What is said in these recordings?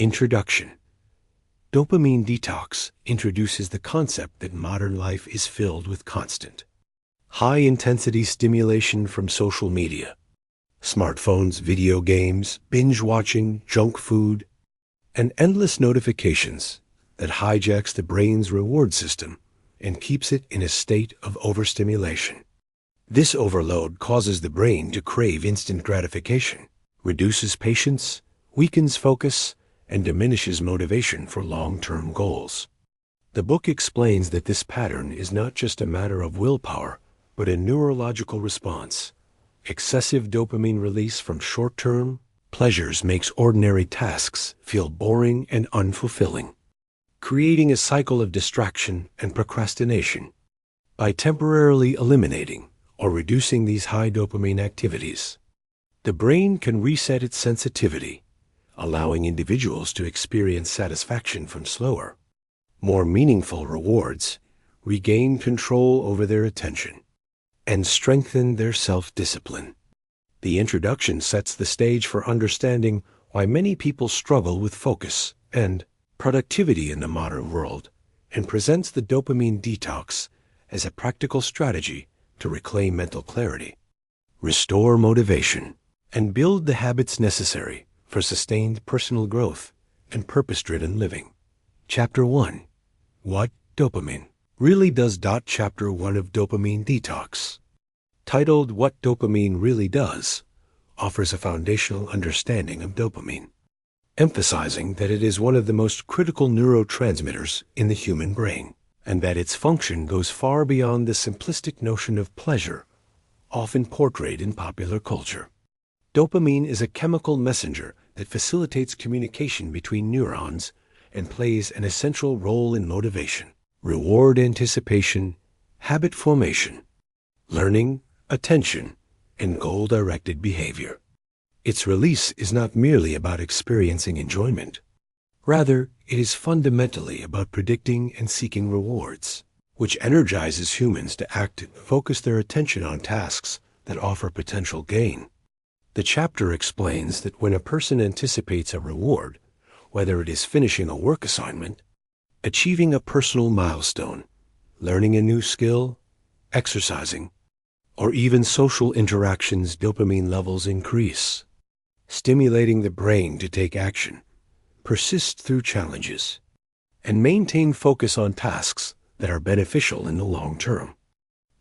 Introduction. Dopamine Detox introduces the concept that modern life is filled with constant, high-intensity stimulation from social media, smartphones, video games, binge-watching, junk food, and endless notifications that hijacks the brain's reward system and keeps it in a state of overstimulation. This overload causes the brain to crave instant gratification, reduces patience, weakens focus, and diminishes motivation for long-term goals. The book explains that this pattern is not just a matter of willpower, but a neurological response. Excessive dopamine release from short-term pleasures makes ordinary tasks feel boring and unfulfilling, creating a cycle of distraction and procrastination. By temporarily eliminating or reducing these high dopamine activities, the brain can reset its sensitivity, allowing individuals to experience satisfaction from slower, more meaningful rewards, regain control over their attention, and strengthen their self-discipline. The introduction sets the stage for understanding why many people struggle with focus and productivity in the modern world, and presents the dopamine detox as a practical strategy to reclaim mental clarity, restore motivation, and build the habits necessary for sustained personal growth and purpose-driven living. Chapter 1. What Dopamine Really Does. Chapter 1 of Dopamine Detox, titled What Dopamine Really Does, offers a foundational understanding of dopamine, emphasizing that it is one of the most critical neurotransmitters in the human brain, and that its function goes far beyond the simplistic notion of pleasure, often portrayed in popular culture. Dopamine is a chemical messenger that facilitates communication between neurons and plays an essential role in motivation, reward anticipation, habit formation, learning, attention, and goal-directed behavior. Its release is not merely about experiencing enjoyment. Rather, it is fundamentally about predicting and seeking rewards, which energizes humans to act and focus their attention on tasks that offer potential gain. The chapter explains that when a person anticipates a reward, whether it is finishing a work assignment, achieving a personal milestone, learning a new skill, exercising, or even social interactions, dopamine levels increase, stimulating the brain to take action, persist through challenges, and maintain focus on tasks that are beneficial in the long term.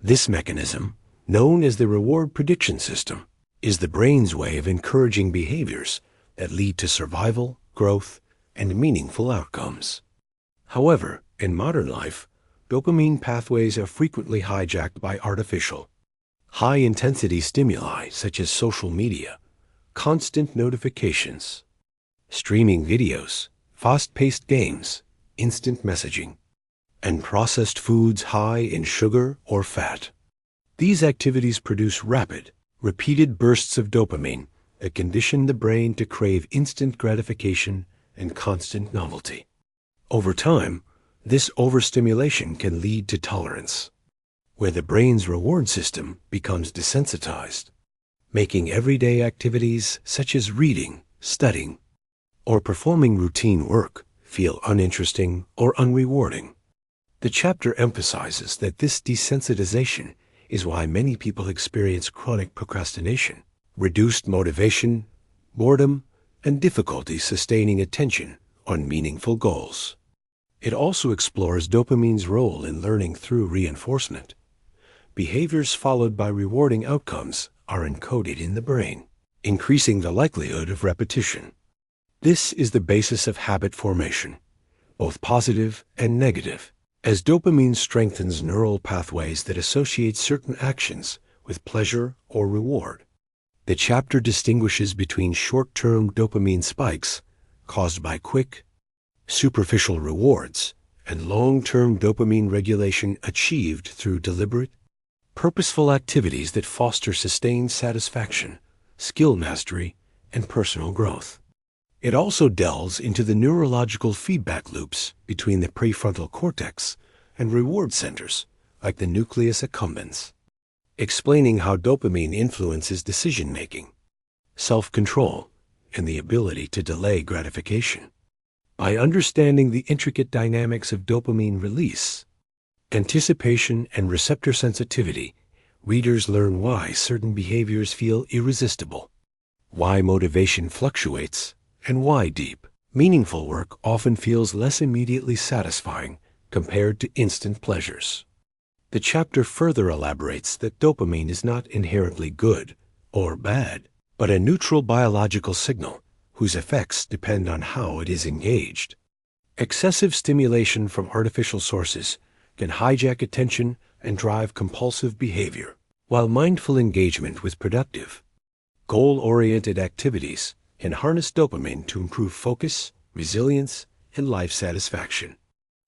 This mechanism, known as the reward prediction system, is the brain's way of encouraging behaviors that lead to survival, growth, and meaningful outcomes. However, in modern life, dopamine pathways are frequently hijacked by artificial, high-intensity stimuli such as social media, constant notifications, streaming videos, fast-paced games, instant messaging, and processed foods high in sugar or fat. These activities produce rapid, repeated bursts of dopamine that condition the brain to crave instant gratification and constant novelty. Over time, this overstimulation can lead to tolerance, where the brain's reward system becomes desensitized, making everyday activities such as reading, studying, or performing routine work feel uninteresting or unrewarding. The chapter emphasizes that this desensitization is why many people experience chronic procrastination, reduced motivation, boredom, and difficulty sustaining attention on meaningful goals. It also explores dopamine's role in learning through reinforcement. Behaviors followed by rewarding outcomes are encoded in the brain, increasing the likelihood of repetition. This is the basis of habit formation, both positive and negative, as dopamine strengthens neural pathways that associate certain actions with pleasure or reward. The chapter distinguishes between short-term dopamine spikes caused by quick, superficial rewards and long-term dopamine regulation achieved through deliberate, purposeful activities that foster sustained satisfaction, skill mastery, and personal growth. It also delves into the neurological feedback loops between the prefrontal cortex and reward centers, like the nucleus accumbens, explaining how dopamine influences decision-making, self-control, and the ability to delay gratification. By understanding the intricate dynamics of dopamine release, anticipation, and receptor sensitivity, readers learn why certain behaviors feel irresistible, why motivation fluctuates, and why deep, meaningful work often feels less immediately satisfying compared to instant pleasures. The chapter further elaborates that dopamine is not inherently good or bad, but a neutral biological signal whose effects depend on how it is engaged. Excessive stimulation from artificial sources can hijack attention and drive compulsive behavior, while mindful engagement with productive, goal-oriented activities can harness dopamine to improve focus, resilience, and life satisfaction.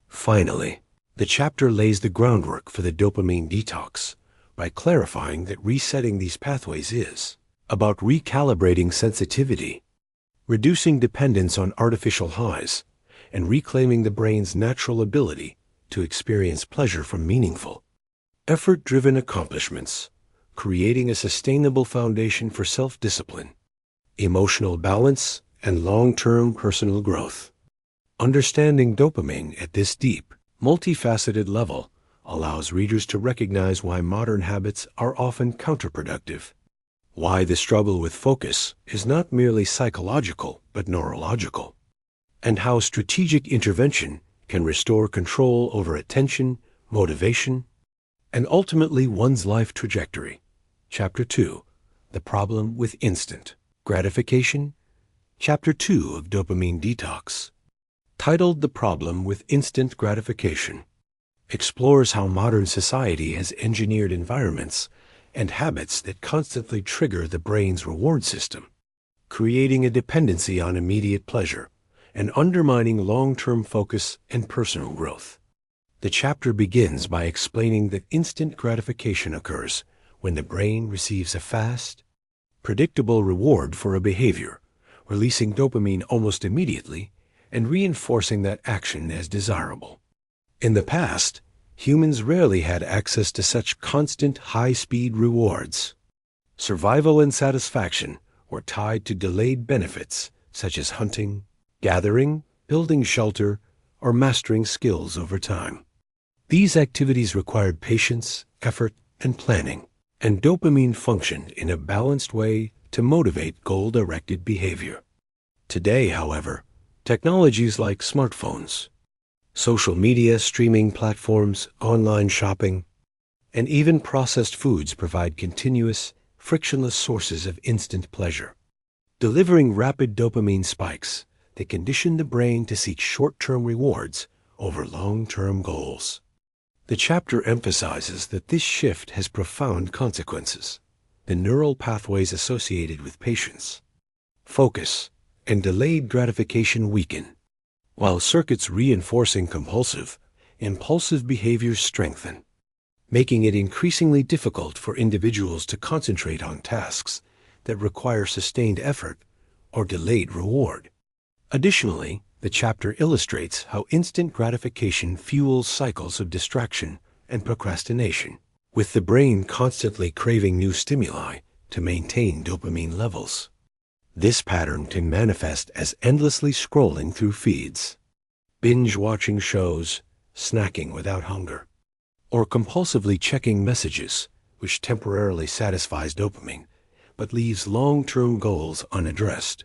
Finally, the chapter lays the groundwork for the dopamine detox by clarifying that resetting these pathways is about recalibrating sensitivity, reducing dependence on artificial highs, and reclaiming the brain's natural ability to experience pleasure from meaningful, effort-driven accomplishments, creating a sustainable foundation for self-discipline, emotional balance, and long-term personal growth. Understanding dopamine at this deep, multifaceted level allows readers to recognize why modern habits are often counterproductive, why the struggle with focus is not merely psychological but neurological, and how strategic intervention can restore control over attention, motivation, and ultimately one's life trajectory. Chapter 2, The Problem with Instant Gratification. Chapter 2 of Dopamine Detox, titled The Problem with Instant Gratification, explores how modern society has engineered environments and habits that constantly trigger the brain's reward system, creating a dependency on immediate pleasure and undermining long-term focus and personal growth. The chapter begins by explaining that instant gratification occurs when the brain receives a fast, predictable reward for a behavior, releasing dopamine almost immediately and reinforcing that action as desirable. In the past, humans rarely had access to such constant high-speed rewards. Survival and satisfaction were tied to delayed benefits such as hunting, gathering, building shelter, or mastering skills over time. These activities required patience, effort, and planning, and dopamine functioned in a balanced way to motivate goal-directed behavior. Today, however, technologies like smartphones, social media, streaming platforms, online shopping, and even processed foods provide continuous, frictionless sources of instant pleasure, delivering rapid dopamine spikes that condition the brain to seek short-term rewards over long-term goals. The chapter emphasizes that this shift has profound consequences. The neural pathways associated with patience, focus, and delayed gratification weaken, while circuits reinforcing impulsive behaviors strengthen, making it increasingly difficult for individuals to concentrate on tasks that require sustained effort or delayed reward. Additionally, the chapter illustrates how instant gratification fuels cycles of distraction and procrastination, with the brain constantly craving new stimuli to maintain dopamine levels. This pattern can manifest as endlessly scrolling through feeds, binge-watching shows, snacking without hunger, or compulsively checking messages, which temporarily satisfies dopamine, but leaves long-term goals unaddressed.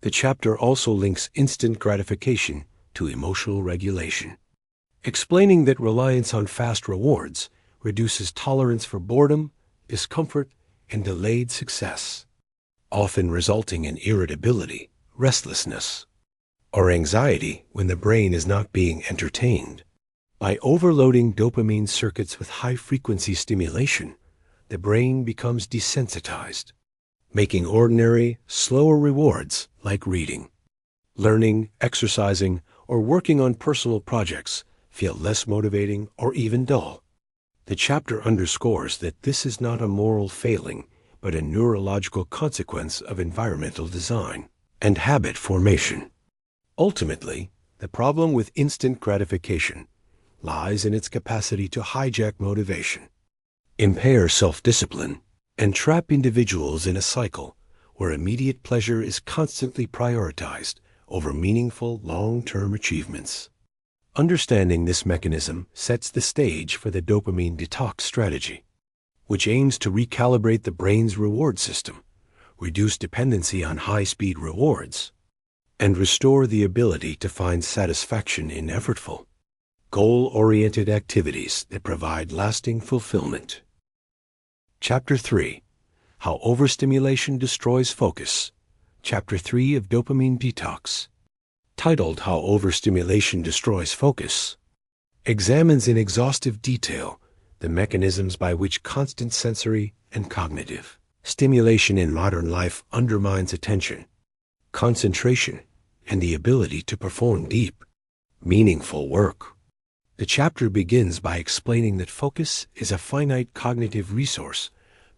The chapter also links instant gratification to emotional regulation, explaining that reliance on fast rewards reduces tolerance for boredom, discomfort, and delayed success, often resulting in irritability, restlessness, or anxiety when the brain is not being entertained. By overloading dopamine circuits with high-frequency stimulation, the brain becomes desensitized, making ordinary, slower rewards like reading, learning, exercising, or working on personal projects feel less motivating or even dull. The chapter underscores that this is not a moral failing, but a neurological consequence of environmental design and habit formation. Ultimately, the problem with instant gratification lies in its capacity to hijack motivation, impair self-discipline, and trap individuals in a cycle where immediate pleasure is constantly prioritized over meaningful long-term achievements. Understanding this mechanism sets the stage for the dopamine detox strategy, which aims to recalibrate the brain's reward system, reduce dependency on high-speed rewards, and restore the ability to find satisfaction in effortful, goal-oriented activities that provide lasting fulfillment. Chapter 3. How Overstimulation Destroys Focus. Chapter 3 of Dopamine Detox, titled How Overstimulation Destroys Focus, examines in exhaustive detail the mechanisms by which constant sensory and cognitive stimulation in modern life undermines attention, concentration, and the ability to perform deep, meaningful work. The chapter begins by explaining that focus is a finite cognitive resource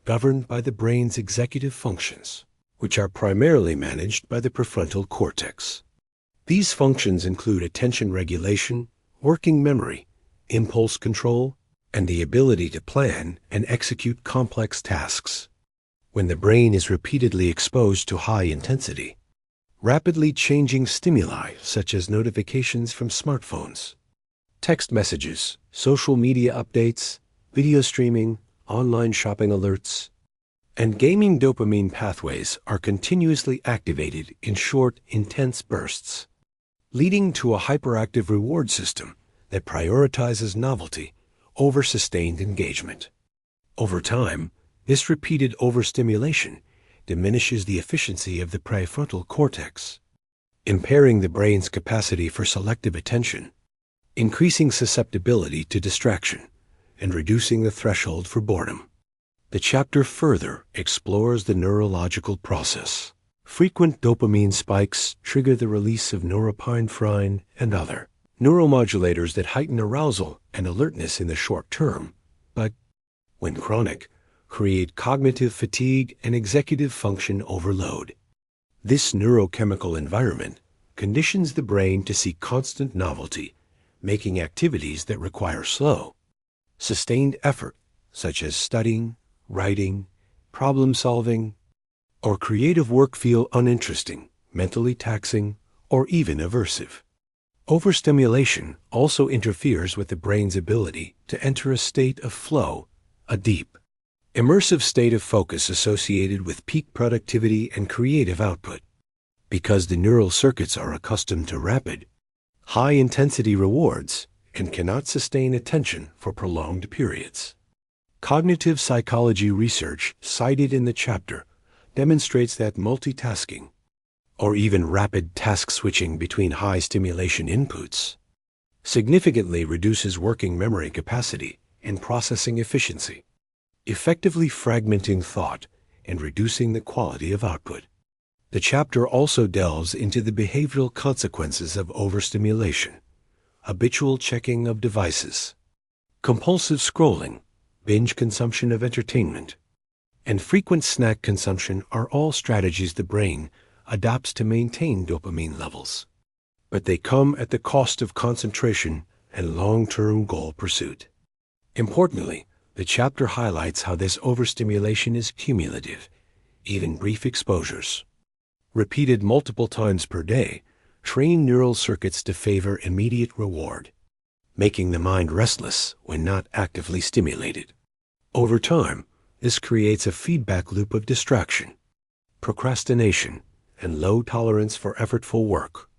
governed by the brain's executive functions, which are primarily managed by the prefrontal cortex. These functions include attention regulation, working memory, impulse control, and the ability to plan and execute complex tasks. When the brain is repeatedly exposed to high-intensity, rapidly changing stimuli such as notifications from smartphones, text messages, social media updates, video streaming, online shopping alerts, and gaming, dopamine pathways are continuously activated in short, intense bursts, leading to a hyperactive reward system that prioritizes novelty over sustained engagement. Over time, this repeated overstimulation diminishes the efficiency of the prefrontal cortex, impairing the brain's capacity for selective attention, increasing susceptibility to distraction, and reducing the threshold for boredom. The chapter further explores the neurological process. Frequent dopamine spikes trigger the release of norepinephrine and other neuromodulators that heighten arousal and alertness in the short term, but, when chronic, create cognitive fatigue and executive function overload. This neurochemical environment conditions the brain to seek constant novelty, making activities that require slow, sustained effort, such as studying, writing, problem-solving, or creative work feel uninteresting, mentally taxing, or even aversive. Overstimulation also interferes with the brain's ability to enter a state of flow, a deep, immersive state of focus associated with peak productivity and creative output. Because the neural circuits are accustomed to rapid, high-intensity rewards and cannot sustain attention for prolonged periods. Cognitive psychology research cited in the chapter demonstrates that multitasking, or even rapid task switching between high stimulation inputs, significantly reduces working memory capacity and processing efficiency, effectively fragmenting thought and reducing the quality of output. The chapter also delves into the behavioral consequences of overstimulation: habitual checking of devices, compulsive scrolling, binge consumption of entertainment, and frequent snack consumption are all strategies the brain adopts to maintain dopamine levels. But they come at the cost of concentration and long-term goal pursuit. Importantly, the chapter highlights how this overstimulation is cumulative. Even brief exposures, repeated multiple times per day, train neural circuits to favor immediate reward, making the mind restless when not actively stimulated. Over time, this creates a feedback loop of distraction, procrastination, and low tolerance for effortful work,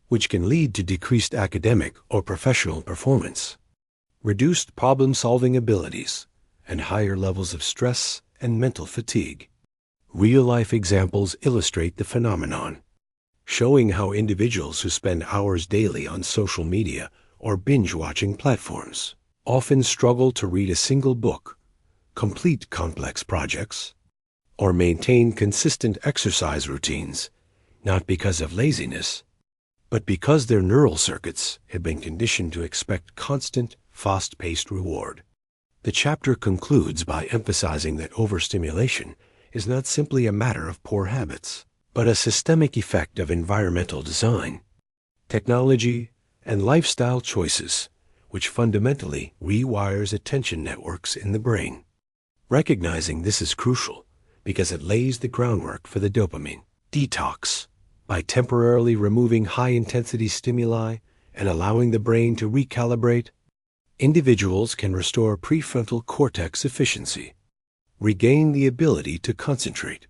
which can lead to decreased academic or professional performance, reduced problem-solving abilities, and higher levels of stress and mental fatigue. Real-life examples illustrate the phenomenon, showing how individuals who spend hours daily on social media or binge-watching platforms often struggle to read a single book, complete complex projects, or maintain consistent exercise routines, not because of laziness, but because their neural circuits have been conditioned to expect constant, fast-paced reward. The chapter concludes by emphasizing that overstimulation is not simply a matter of poor habits, but a systemic effect of environmental design, technology, and lifestyle choices, which fundamentally rewires attention networks in the brain. Recognizing this is crucial because it lays the groundwork for the dopamine detox By temporarily removing high-intensity stimuli and allowing the brain to recalibrate, individuals can restore prefrontal cortex efficiency, regain the ability to concentrate,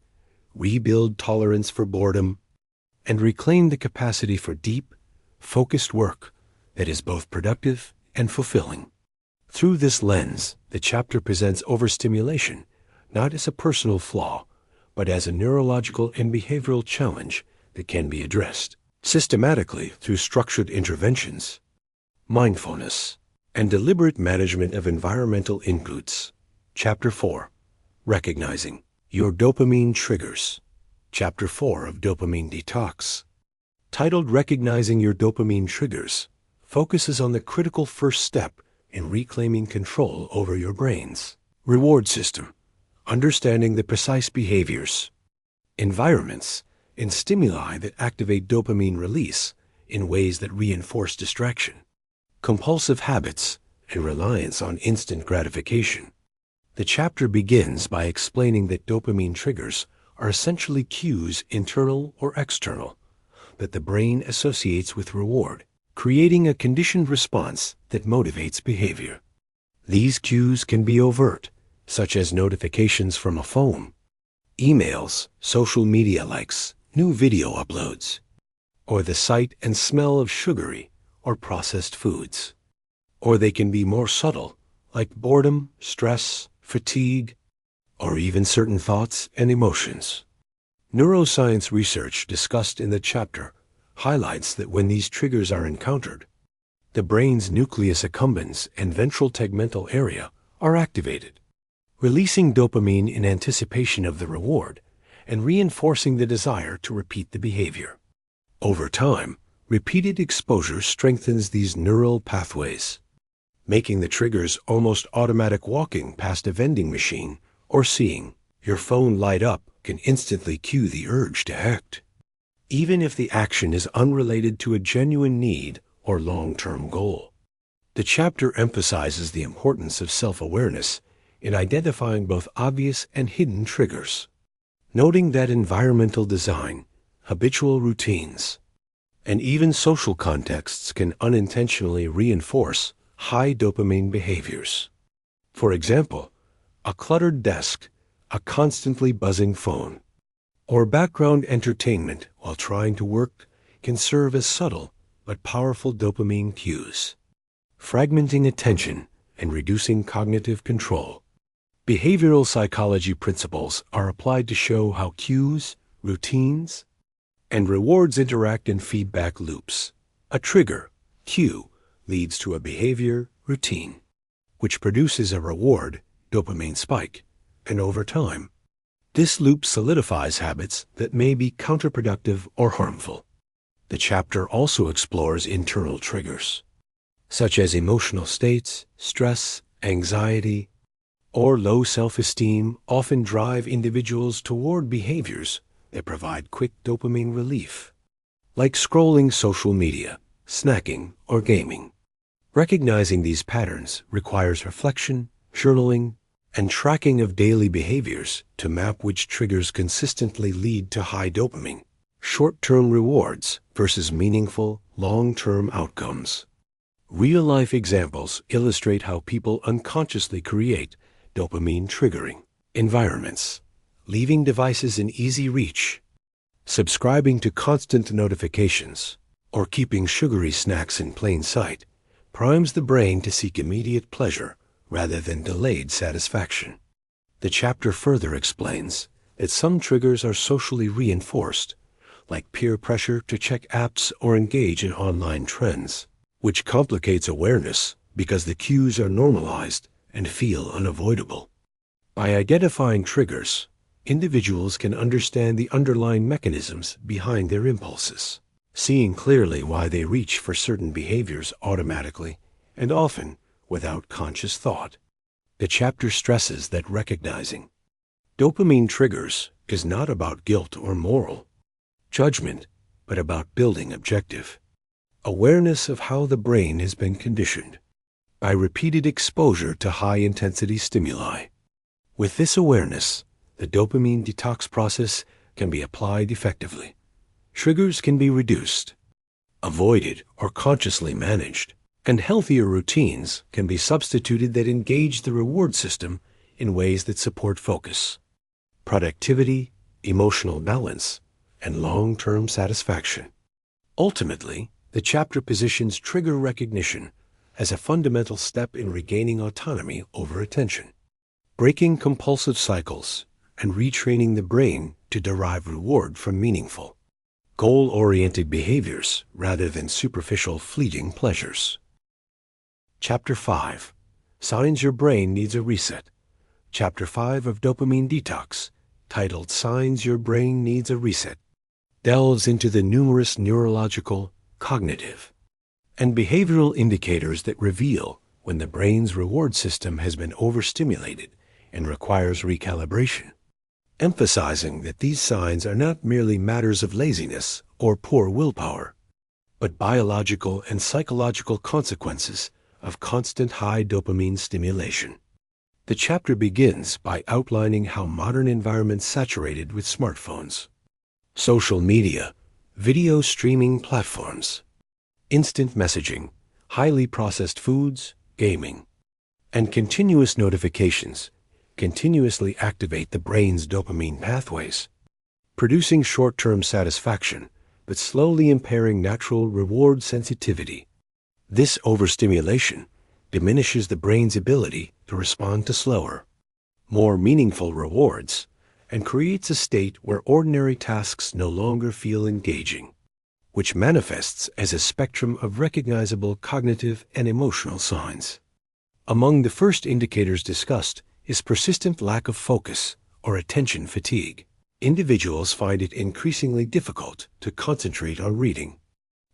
rebuild tolerance for boredom, and reclaim the capacity for deep, focused work that is both productive and fulfilling. Through this lens, the chapter presents overstimulation not as a personal flaw, but as a neurological and behavioral challenge that can be addressed systematically through structured interventions, mindfulness, and deliberate management of environmental inputs. Chapter 4. Recognizing your dopamine triggers. Chapter 4 of Dopamine Detox, titled Recognizing Your Dopamine Triggers, focuses on the critical first step in reclaiming control over your brain's reward system, understanding the precise behaviors, environments, and stimuli that activate dopamine release in ways that reinforce distraction, compulsive habits, and reliance on instant gratification. The chapter begins by explaining that dopamine triggers are essentially cues, internal or external, that the brain associates with reward, creating a conditioned response that motivates behavior. These cues can be overt, such as notifications from a phone, emails, social media likes, new video uploads, or the sight and smell of sugary or processed foods. Or they can be more subtle, like boredom, stress, fatigue, or even certain thoughts and emotions. Neuroscience research discussed in the chapter highlights that when these triggers are encountered, the brain's nucleus accumbens and ventral tegmental area are activated, releasing dopamine in anticipation of the reward and reinforcing the desire to repeat the behavior. Over time, repeated exposure strengthens these neural pathways, making the triggers almost automatic. Walking past a vending machine or seeing your phone light up can instantly cue the urge to act, even if the action is unrelated to a genuine need or long-term goal. The chapter emphasizes the importance of self-awareness in identifying both obvious and hidden triggers, noting that environmental design, habitual routines, and even social contexts can unintentionally reinforce high dopamine behaviors. For example, a cluttered desk, a constantly buzzing phone, or background entertainment while trying to work can serve as subtle but powerful dopamine cues, fragmenting attention and reducing cognitive control. Behavioral psychology principles are applied to show how cues, routines, and rewards interact in feedback loops. A trigger, cue, leads to a behavior, routine, which produces a reward, dopamine spike, and over time, this loop solidifies habits that may be counterproductive or harmful. The chapter also explores internal triggers, such as emotional states, stress, anxiety, or low self-esteem often drive individuals toward behaviors that provide quick dopamine relief, like scrolling social media, snacking, or gaming. Recognizing these patterns requires reflection, journaling, and tracking of daily behaviors to map which triggers consistently lead to high dopamine, short-term rewards versus meaningful, long-term outcomes. Real-life examples illustrate how people unconsciously create dopamine-triggering environments, leaving devices in easy reach, subscribing to constant notifications, or keeping sugary snacks in plain sight primes the brain to seek immediate pleasure rather than delayed satisfaction. The chapter further explains that some triggers are socially reinforced, like peer pressure to check apps or engage in online trends, which complicates awareness because the cues are normalized and feel unavoidable. By identifying triggers, individuals can understand the underlying mechanisms behind their impulses, seeing clearly why they reach for certain behaviors automatically and often without conscious thought. The chapter stresses that recognizing dopamine triggers is not about guilt or moral judgment, but about building objective awareness of how the brain has been conditioned by repeated exposure to high-intensity stimuli. With this awareness, the dopamine detox process can be applied effectively, Triggers can be reduced, avoided, or consciously managed, and healthier routines can be substituted that engage the reward system in ways that support focus, productivity, emotional balance, and long-term satisfaction. Ultimately, the chapter positions trigger recognition as a fundamental step in regaining autonomy over attention, breaking compulsive cycles, and retraining the brain to derive reward from meaningful, goal-oriented behaviors rather than superficial fleeting pleasures. Chapter 5. Signs Your Brain Needs a Reset. Chapter 5 of Dopamine Detox, titled Signs Your Brain Needs a Reset, delves into the numerous neurological, cognitive, and behavioral indicators that reveal when the brain's reward system has been overstimulated and requires recalibration, emphasizing that these signs are not merely matters of laziness or poor willpower, but biological and psychological consequences of constant high dopamine stimulation. The chapter begins by outlining how modern environments saturated with smartphones, social media, video streaming platforms, instant messaging, highly processed foods, gaming, and continuous notifications continuously activate the brain's dopamine pathways, producing short-term satisfaction but slowly impairing natural reward sensitivity. This overstimulation diminishes the brain's ability to respond to slower, more meaningful rewards, and creates a state where ordinary tasks no longer feel engaging, which manifests as a spectrum of recognizable cognitive and emotional signs. Among the first indicators discussed is persistent lack of focus or attention fatigue. Individuals find it increasingly difficult to concentrate on reading,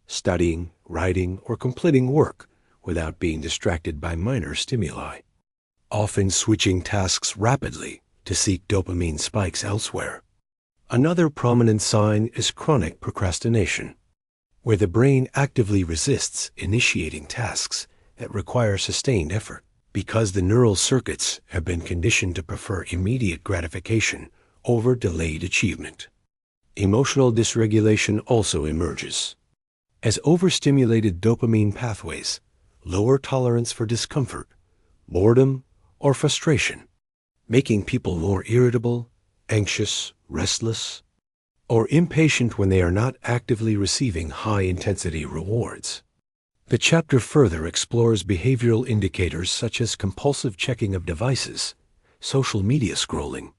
studying, writing, or completing work without being distracted by minor stimuli, often switching tasks rapidly to seek dopamine spikes elsewhere. Another prominent sign is chronic procrastination, where the brain actively resists initiating tasks that require sustained effort because the neural circuits have been conditioned to prefer immediate gratification over delayed achievement. Emotional dysregulation also emerges, as overstimulated dopamine pathways lower tolerance for discomfort, boredom, or frustration, making people more irritable, anxious, restless, or impatient when they are not actively receiving high-intensity rewards. The chapter further explores behavioral indicators such as compulsive checking of devices, social media scrolling,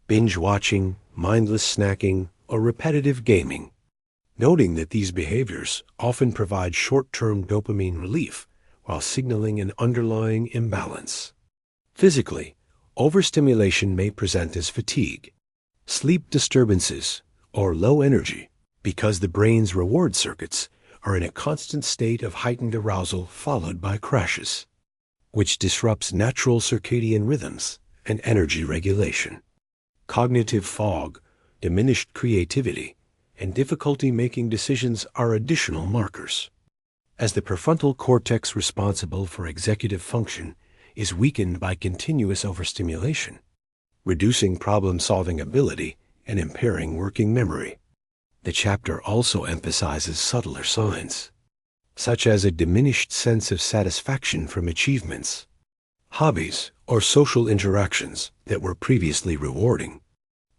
binge watching, mindless snacking, or repetitive gaming, noting that these behaviors often provide short-term dopamine relief while signaling an underlying imbalance. Physically, overstimulation may present as fatigue, sleep disturbances, or low energy because the brain's reward circuits are in a constant state of heightened arousal followed by crashes, which disrupts natural circadian rhythms and energy regulation. Cognitive fog, diminished creativity, and difficulty making decisions are additional markers, as the prefrontal cortex responsible for executive function is weakened by continuous overstimulation, reducing problem-solving ability and impairing working memory. The chapter also emphasizes subtler signs, such as a diminished sense of satisfaction from achievements, hobbies, or social interactions that were previously rewarding,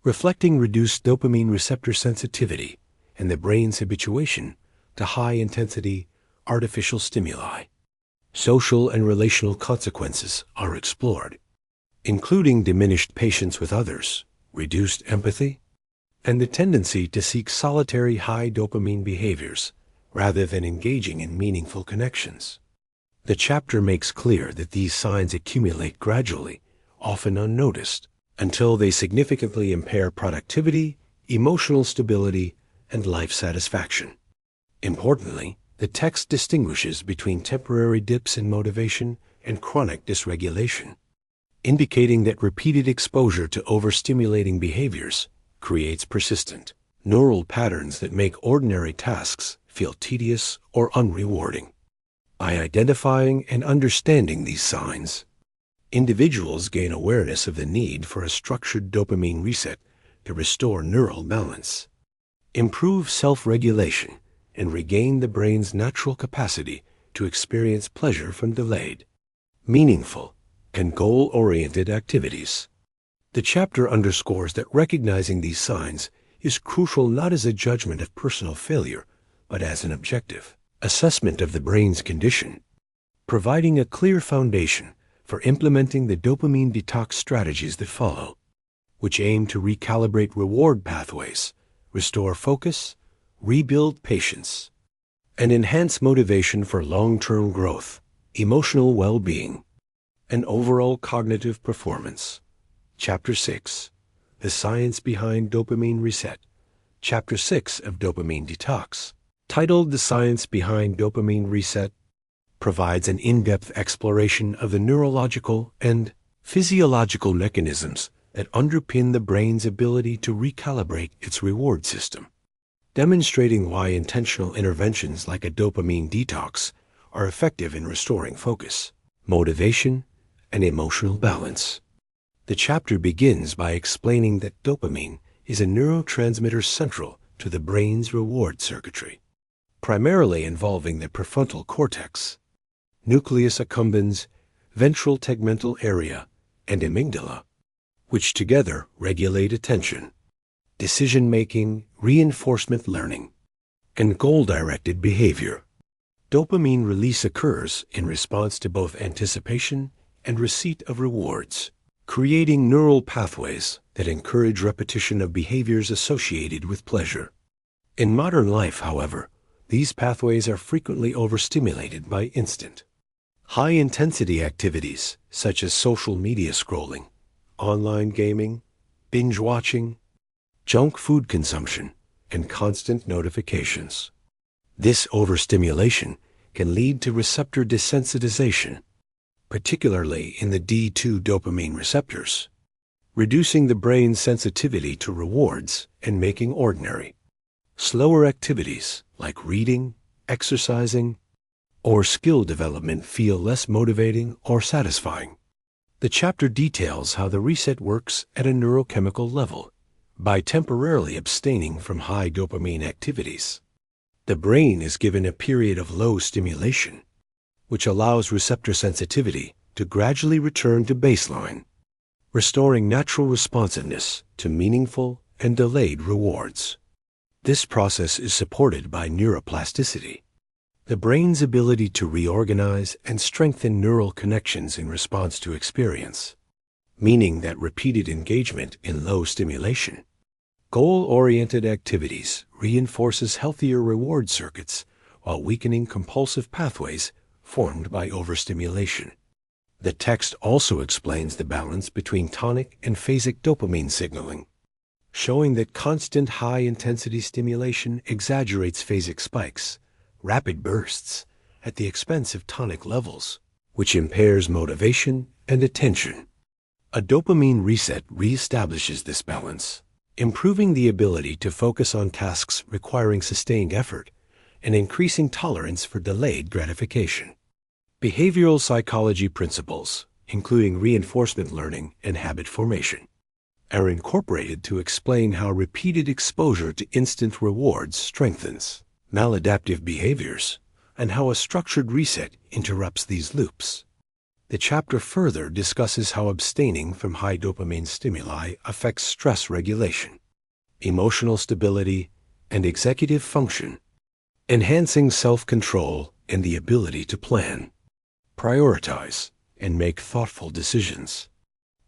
reflecting reduced dopamine receptor sensitivity and the brain's habituation to high-intensity artificial stimuli. Social and relational consequences are explored, including diminished patience with others, reduced empathy, and the tendency to seek solitary high dopamine behaviors rather than engaging in meaningful connections. The chapter makes clear that these signs accumulate gradually, often unnoticed, until they significantly impair productivity, emotional stability, and life satisfaction. Importantly, the text distinguishes between temporary dips in motivation and chronic dysregulation, indicating that repeated exposure to overstimulating behaviors creates persistent neural patterns that make ordinary tasks feel tedious or unrewarding. By identifying and understanding these signs, individuals gain awareness of the need for a structured dopamine reset to restore neural balance, improve self-regulation, and regain the brain's natural capacity to experience pleasure from delayed, meaningful, and goal-oriented activities. The chapter underscores that recognizing these signs is crucial not as a judgment of personal failure, but as an objective assessment of the brain's condition, providing a clear foundation for implementing the dopamine detox strategies that follow, which aim to recalibrate reward pathways, restore focus, rebuild patience, and enhance motivation for long-term growth, emotional well-being, and overall cognitive performance. Chapter 6. The Science Behind Dopamine Reset. Chapter 6 of Dopamine Detox, titled The Science Behind Dopamine Reset, provides an in-depth exploration of the neurological and physiological mechanisms that underpin the brain's ability to recalibrate its reward system, demonstrating why intentional interventions like a dopamine detox are effective in restoring focus, motivation, and emotional balance. The chapter begins by explaining that dopamine is a neurotransmitter central to the brain's reward circuitry, primarily involving the prefrontal cortex, nucleus accumbens, ventral tegmental area, and amygdala, which together regulate attention, decision-making, reinforcement learning, and goal-directed behavior. Dopamine release occurs in response to both anticipation and receipt of rewards, creating neural pathways that encourage repetition of behaviors associated with pleasure. In modern life, however, these pathways are frequently overstimulated by instant, high-intensity activities such as social media scrolling, online gaming, binge-watching, junk food consumption, and constant notifications. This overstimulation can lead to receptor desensitization, particularly in the D2 dopamine receptors, reducing the brain's sensitivity to rewards and making ordinary, slower activities like reading, exercising, or skill development feel less motivating or satisfying. The chapter details how the reset works at a neurochemical level. By temporarily abstaining from high dopamine activities, the brain is given a period of low stimulation, which allows receptor sensitivity to gradually return to baseline, restoring natural responsiveness to meaningful and delayed rewards. This process is supported by neuroplasticity, the brain's ability to reorganize and strengthen neural connections in response to experience, meaning that repeated engagement in low stimulation, goal-oriented activities reinforces healthier reward circuits while weakening compulsive pathways formed by overstimulation. The text also explains the balance between tonic and phasic dopamine signaling, showing that constant high-intensity stimulation exaggerates phasic spikes, rapid bursts, at the expense of tonic levels, which impairs motivation and attention. A dopamine reset reestablishes this balance, improving the ability to focus on tasks requiring sustained effort and increasing tolerance for delayed gratification. Behavioral psychology principles, including reinforcement learning and habit formation, are incorporated to explain how repeated exposure to instant rewards strengthens maladaptive behaviors and how a structured reset interrupts these loops. The chapter further discusses how abstaining from high dopamine stimuli affects stress regulation, emotional stability, and executive function, enhancing self-control and the ability to plan, prioritize, and make thoughtful decisions.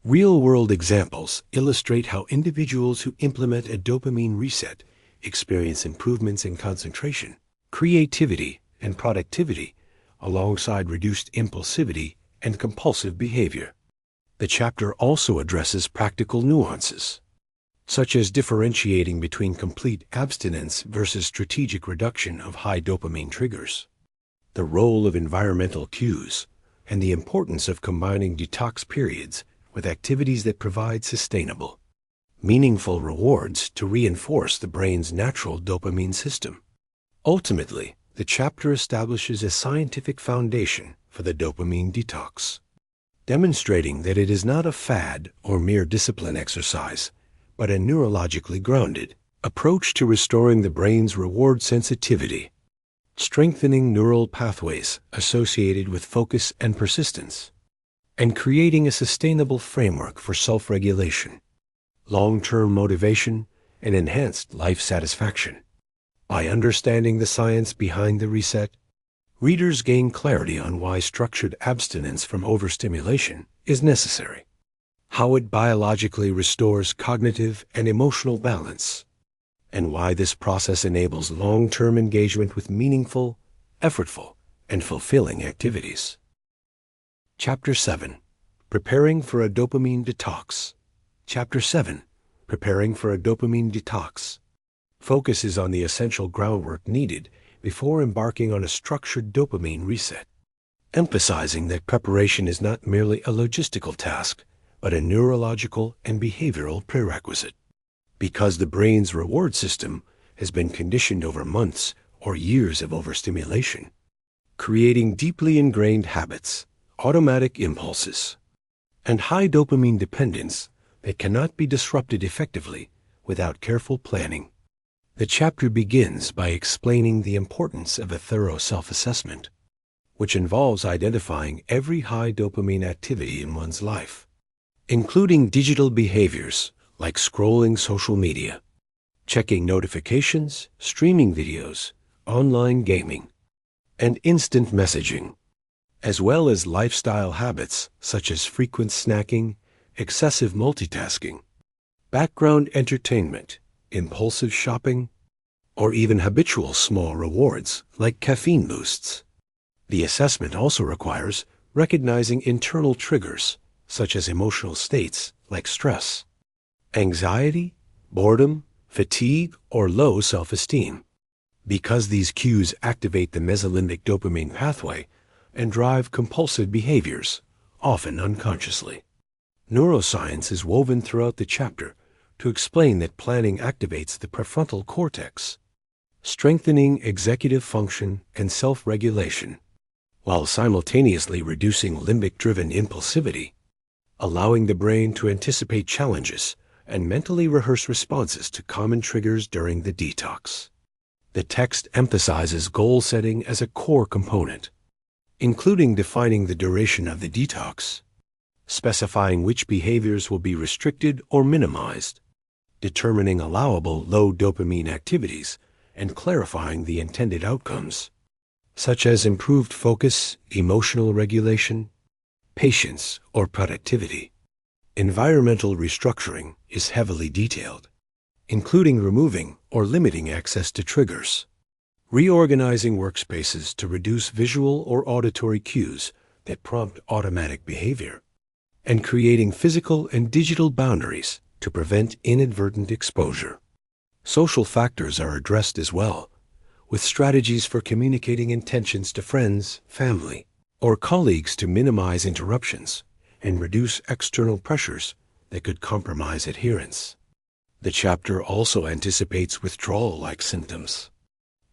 Real-world examples illustrate how individuals who implement a dopamine reset experience improvements in concentration, creativity, and productivity, alongside reduced impulsivity and compulsive behavior. The chapter also addresses practical nuances, such as differentiating between complete abstinence versus strategic reduction of high dopamine triggers, the role of environmental cues, and the importance of combining detox periods with activities that provide sustainable, meaningful rewards to reinforce the brain's natural dopamine system. Ultimately, the chapter establishes a scientific foundation for the dopamine detox, demonstrating that it is not a fad or mere discipline exercise, but a neurologically grounded, Approach to restoring the brain's reward sensitivity, strengthening neural pathways associated with focus and persistence, and creating a sustainable framework for self-regulation, long-term motivation, and enhanced life satisfaction. By understanding the science behind the reset, readers gain clarity on why structured abstinence from overstimulation is necessary, how it biologically restores cognitive and emotional balance, and why this process enables long-term engagement with meaningful, effortful, and fulfilling activities. Chapter 7. Preparing for a Dopamine Detox. Chapter 7. Preparing for a Dopamine Detox focuses on the essential groundwork needed before embarking on a structured dopamine reset, emphasizing that preparation is not merely a logistical task, but a neurological and behavioral prerequisite. Because the brain's reward system has been conditioned over months or years of overstimulation, creating deeply ingrained habits, automatic impulses, and high dopamine dependence that cannot be disrupted effectively without careful planning. The chapter begins by explaining the importance of a thorough self-assessment, which involves identifying every high dopamine activity in one's life, including digital behaviors like scrolling social media, checking notifications, streaming videos, online gaming, and instant messaging, as well as lifestyle habits such as frequent snacking, excessive multitasking, background entertainment, impulsive shopping, or even habitual small rewards like caffeine boosts. The assessment also requires recognizing internal triggers such as emotional states like stress, anxiety, boredom, fatigue, or low self-esteem, because these cues activate the mesolimbic dopamine pathway and drive compulsive behaviors, often unconsciously. Neuroscience is woven throughout the chapter to explain that planning activates the prefrontal cortex, strengthening executive function and self-regulation, while simultaneously reducing limbic-driven impulsivity, allowing the brain to anticipate challenges and mentally rehearse responses to common triggers during the detox. The text emphasizes goal setting as a core component, including defining the duration of the detox, specifying which behaviors will be restricted or minimized, determining allowable low dopamine activities, and clarifying the intended outcomes, such as improved focus, emotional regulation, patience, or productivity. Environmental restructuring is heavily detailed, including removing or limiting access to triggers, reorganizing workspaces to reduce visual or auditory cues that prompt automatic behavior, and creating physical and digital boundaries to prevent inadvertent exposure. Social factors are addressed as well, with strategies for communicating intentions to friends, family, or colleagues to minimize interruptions and reduce external pressures that could compromise adherence. The chapter also anticipates withdrawal-like symptoms,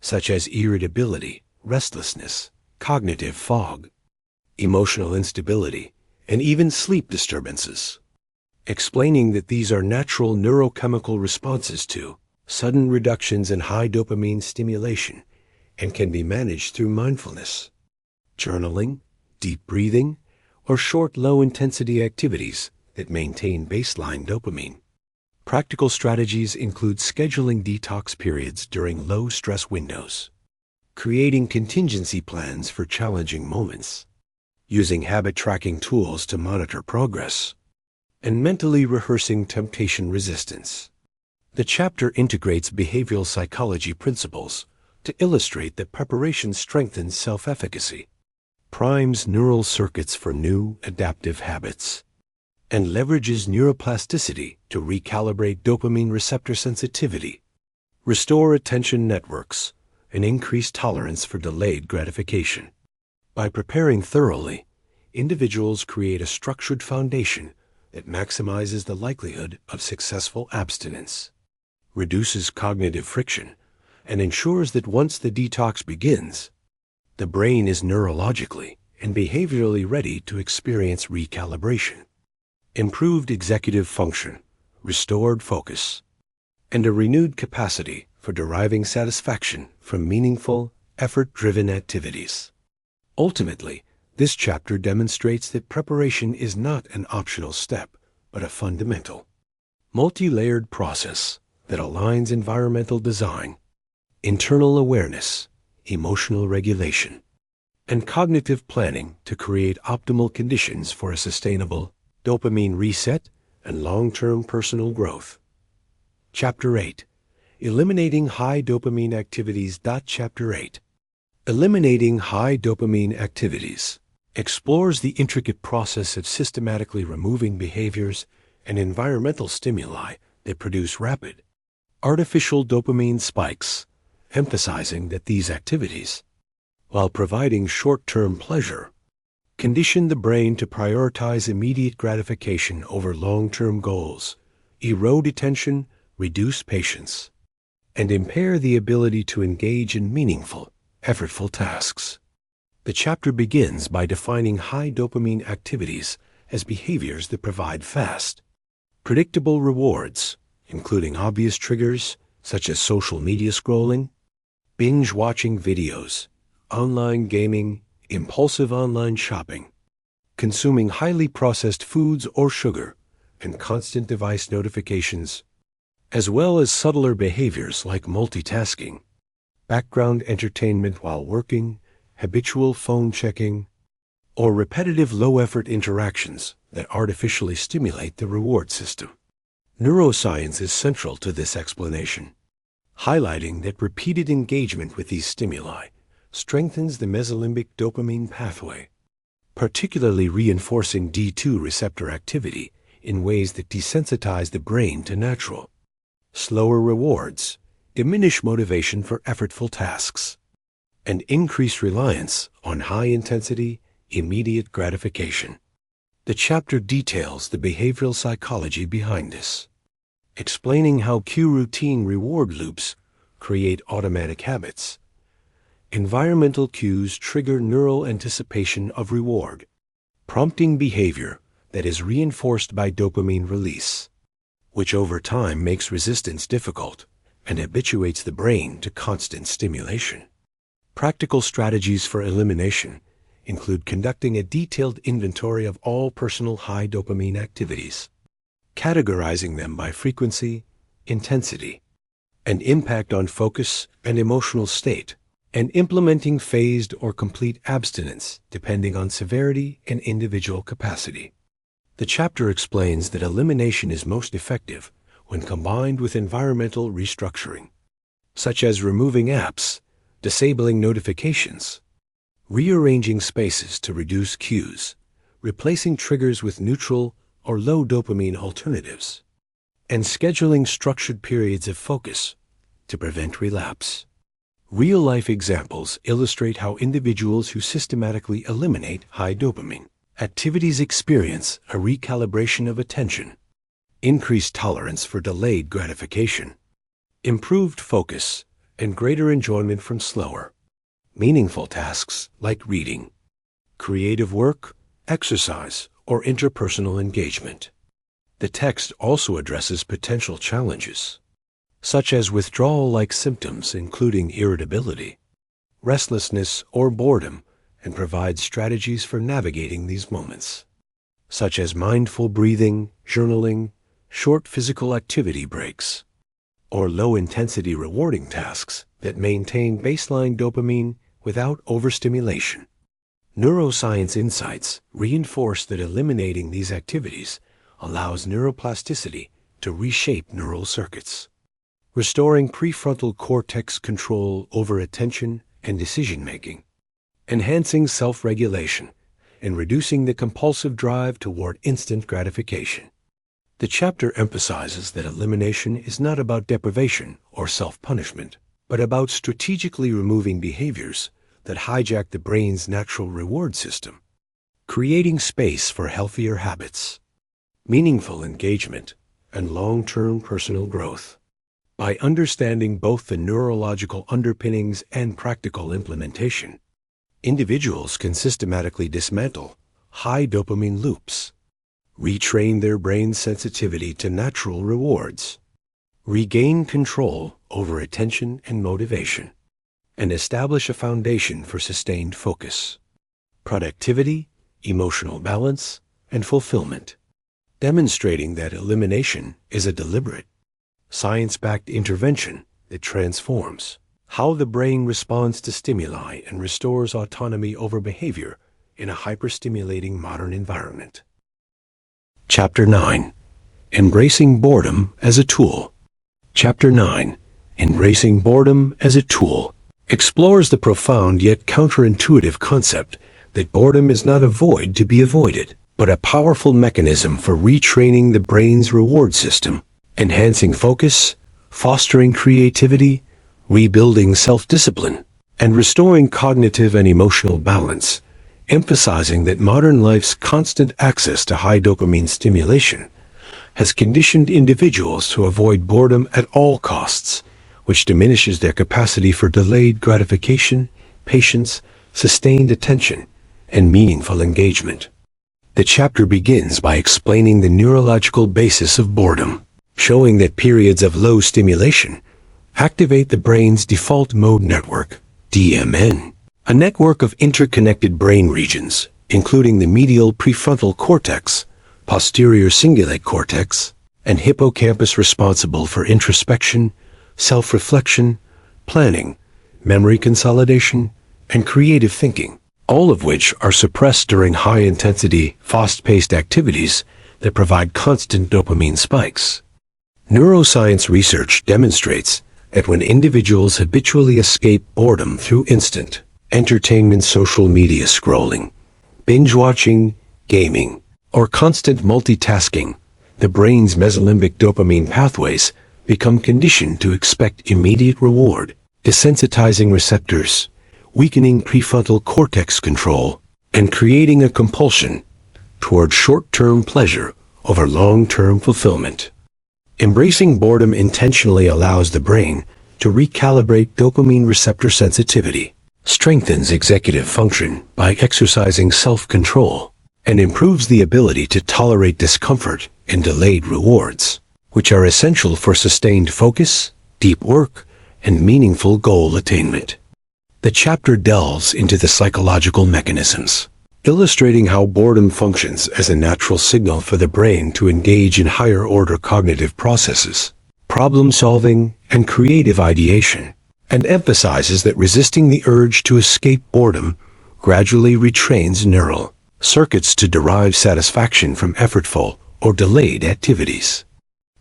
such as irritability, restlessness, cognitive fog, emotional instability, and even sleep disturbances, explaining that these are natural neurochemical responses to sudden reductions in high dopamine stimulation and can be managed through mindfulness, journaling, deep breathing, or short low-intensity activities that maintain baseline dopamine. Practical strategies include scheduling detox periods during low-stress windows, creating contingency plans for challenging moments, using habit-tracking tools to monitor progress, and mentally rehearsing temptation resistance. The chapter integrates behavioral psychology principles to illustrate that preparation strengthens self-efficacy, primes neural circuits for new adaptive habits, and leverages neuroplasticity to recalibrate dopamine receptor sensitivity, restore attention networks, and increase tolerance for delayed gratification. By preparing thoroughly, individuals create a structured foundation that maximizes the likelihood of successful abstinence, reduces cognitive friction, and ensures that once the detox begins, the brain is neurologically and behaviorally ready to experience recalibration, improved executive function, restored focus, and a renewed capacity for deriving satisfaction from meaningful, effort-driven activities. Ultimately, this chapter demonstrates that preparation is not an optional step, but a fundamental, multi-layered process that aligns environmental design, internal awareness, emotional regulation, and cognitive planning to create optimal conditions for a sustainable dopamine reset and long-term personal growth. Chapter 8. Eliminating High Dopamine Activities. Chapter 8. Eliminating High Dopamine Activities explores the intricate process of systematically removing behaviors and environmental stimuli that produce rapid, artificial dopamine spikes, emphasizing that these activities, while providing short-term pleasure, condition the brain to prioritize immediate gratification over long-term goals, erode attention, reduce patience, and impair the ability to engage in meaningful, effortful tasks. The chapter begins by defining high dopamine activities as behaviors that provide fast, predictable rewards, including obvious triggers such as social media scrolling, binge-watching videos, online gaming, impulsive online shopping, consuming highly processed foods or sugar, and constant device notifications, as well as subtler behaviors like multitasking, background entertainment while working, habitual phone checking, or repetitive low-effort interactions that artificially stimulate the reward system. Neuroscience is central to this explanation, highlighting that repeated engagement with these stimuli strengthens the mesolimbic dopamine pathway, particularly reinforcing D2 receptor activity in ways that desensitize the brain to natural, slower rewards, diminish motivation for effortful tasks, and increase reliance on high-intensity, immediate gratification. The chapter details the behavioral psychology behind this, explaining how cue routine reward loops create automatic habits. Environmental cues trigger neural anticipation of reward, prompting behavior that is reinforced by dopamine release, which over time makes resistance difficult and habituates the brain to constant stimulation. Practical strategies for elimination include conducting a detailed inventory of all personal high dopamine activities, categorizing them by frequency, intensity, and impact on focus and emotional state, and implementing phased or complete abstinence depending on severity and individual capacity. The chapter explains that elimination is most effective when combined with environmental restructuring, such as removing apps, disabling notifications, rearranging spaces to reduce cues, replacing triggers with neutral or low dopamine alternatives, and scheduling structured periods of focus to prevent relapse. Real-life examples illustrate how individuals who systematically eliminate high dopamine activities experience a recalibration of attention, increased tolerance for delayed gratification, improved focus, and greater enjoyment from slower, meaningful tasks like reading, creative work, exercise, or interpersonal engagement. The text also addresses potential challenges, such as withdrawal-like symptoms including irritability, restlessness, or boredom, and provides strategies for navigating these moments, such as mindful breathing, journaling, short physical activity breaks, or low-intensity rewarding tasks that maintain baseline dopamine without overstimulation. Neuroscience insights reinforce that eliminating these activities allows neuroplasticity to reshape neural circuits, restoring prefrontal cortex control over attention and decision-making, enhancing self-regulation, and reducing the compulsive drive toward instant gratification. The chapter emphasizes that elimination is not about deprivation or self-punishment, but about strategically removing behaviors that hijack the brain's natural reward system, creating space for healthier habits, meaningful engagement, and long-term personal growth. By understanding both the neurological underpinnings and practical implementation, individuals can systematically dismantle high dopamine loops, retrain their brain's sensitivity to natural rewards, regain control over attention and motivation, and establish a foundation for sustained focus, productivity, emotional balance, and fulfillment, demonstrating that elimination is a deliberate, science-backed intervention that transforms how the brain responds to stimuli and restores autonomy over behavior in a hyperstimulating modern environment. Chapter 9. Embracing Boredom as a Tool. Chapter 9. Embracing Boredom as a Tool explores the profound yet counterintuitive concept that boredom is not a void to be avoided, but a powerful mechanism for retraining the brain's reward system, enhancing focus, fostering creativity, rebuilding self-discipline, and restoring cognitive and emotional balance, emphasizing that modern life's constant access to high dopamine stimulation has conditioned individuals to avoid boredom at all costs, which diminishes their capacity for delayed gratification, patience, sustained attention, and meaningful engagement. The chapter begins by explaining the neurological basis of boredom, showing that periods of low stimulation activate the brain's default mode network, DMN, a network of interconnected brain regions, including the medial prefrontal cortex, posterior cingulate cortex, and hippocampus responsible for introspection, self-reflection, planning, memory consolidation, and creative thinking, all of which are suppressed during high-intensity, fast-paced activities that provide constant dopamine spikes. Neuroscience research demonstrates that when individuals habitually escape boredom through instant entertainment, social media scrolling, binge-watching, gaming, or constant multitasking, the brain's mesolimbic dopamine pathways become conditioned to expect immediate reward, desensitizing receptors, weakening prefrontal cortex control, and creating a compulsion toward short-term pleasure over long-term fulfillment. Embracing boredom intentionally allows the brain to recalibrate dopamine receptor sensitivity, strengthens executive function by exercising self-control, and improves the ability to tolerate discomfort and delayed rewards, which are essential for sustained focus, deep work, and meaningful goal attainment. The chapter delves into the psychological mechanisms, illustrating how boredom functions as a natural signal for the brain to engage in higher-order cognitive processes, problem-solving, and creative ideation, and emphasizes that resisting the urge to escape boredom gradually retrains neural circuits to derive satisfaction from effortful or delayed activities.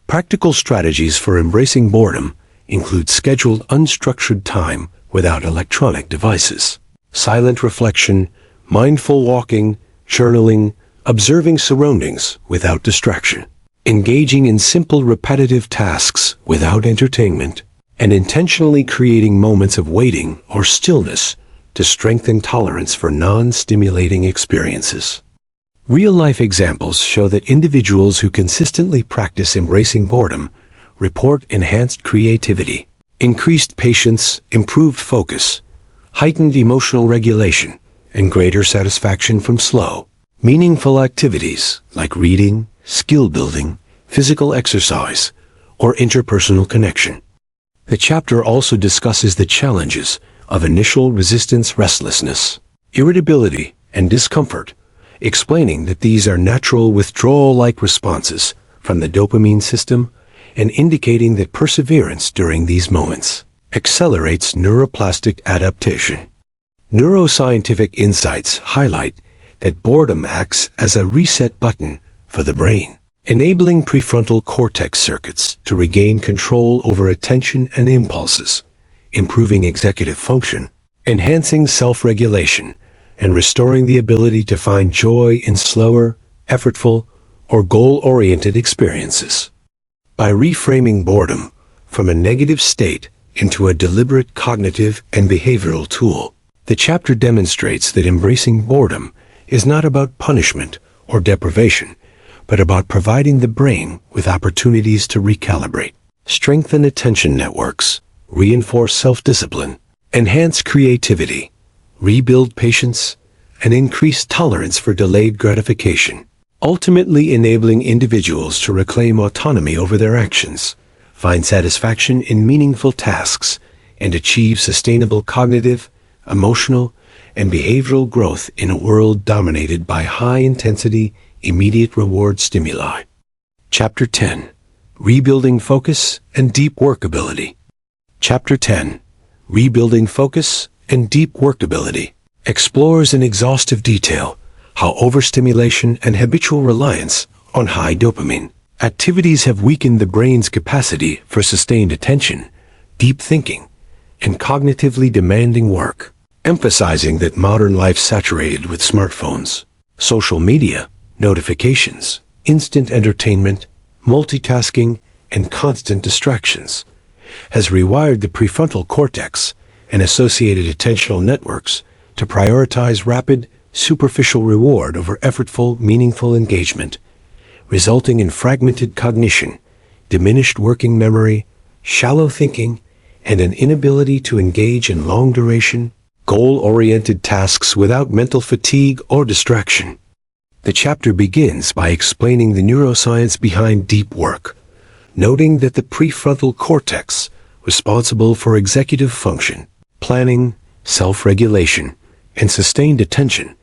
Practical strategies for embracing boredom include scheduled unstructured time without electronic devices, silent reflection, mindful walking, journaling, observing surroundings without distraction, engaging in simple repetitive tasks without entertainment, and intentionally creating moments of waiting or stillness to strengthen tolerance for non-stimulating experiences. Real-life examples show that individuals who consistently practice embracing boredom report enhanced creativity, increased patience, improved focus, heightened emotional regulation, and greater satisfaction from slow, meaningful activities like reading, skill building, physical exercise, or interpersonal connection. The chapter also discusses the challenges of initial resistance, restlessness, irritability, and discomfort, explaining that these are natural withdrawal-like responses from the dopamine system and indicating that perseverance during these moments accelerates neuroplastic adaptation. Neuroscientific insights highlight that boredom acts as a reset button for the brain, enabling prefrontal cortex circuits to regain control over attention and impulses, improving executive function, enhancing self-regulation, and restoring the ability to find joy in slower, effortful, or goal-oriented experiences. By reframing boredom from a negative state into a deliberate cognitive and behavioral tool, the chapter demonstrates that embracing boredom is not about punishment or deprivation, but about providing the brain with opportunities to recalibrate, strengthen attention networks, reinforce self-discipline, enhance creativity, rebuild patience, and increase tolerance for delayed gratification, ultimately enabling individuals to reclaim autonomy over their actions, find satisfaction in meaningful tasks, and achieve sustainable cognitive, emotional, and behavioral growth in a world dominated by high-intensity, immediate reward stimuli. Chapter 10. Rebuilding Focus and Deep Workability. Chapter 10. Rebuilding Focus and Deep Workability explores in exhaustive detail how overstimulation and habitual reliance on high dopamine activities have weakened the brain's capacity for sustained attention, deep thinking, and cognitively demanding work, emphasizing that modern life saturated with smartphones, social media, notifications, instant entertainment, multitasking, and constant distractions has rewired the prefrontal cortex and associated attentional networks to prioritize rapid, superficial reward over effortful, meaningful engagement, resulting in fragmented cognition, diminished working memory, shallow thinking, and an inability to engage in long-duration, goal-oriented tasks without mental fatigue or distraction. The chapter begins by explaining the neuroscience behind deep work, noting that the prefrontal cortex, responsible for executive function, planning, self-regulation, and sustained attention,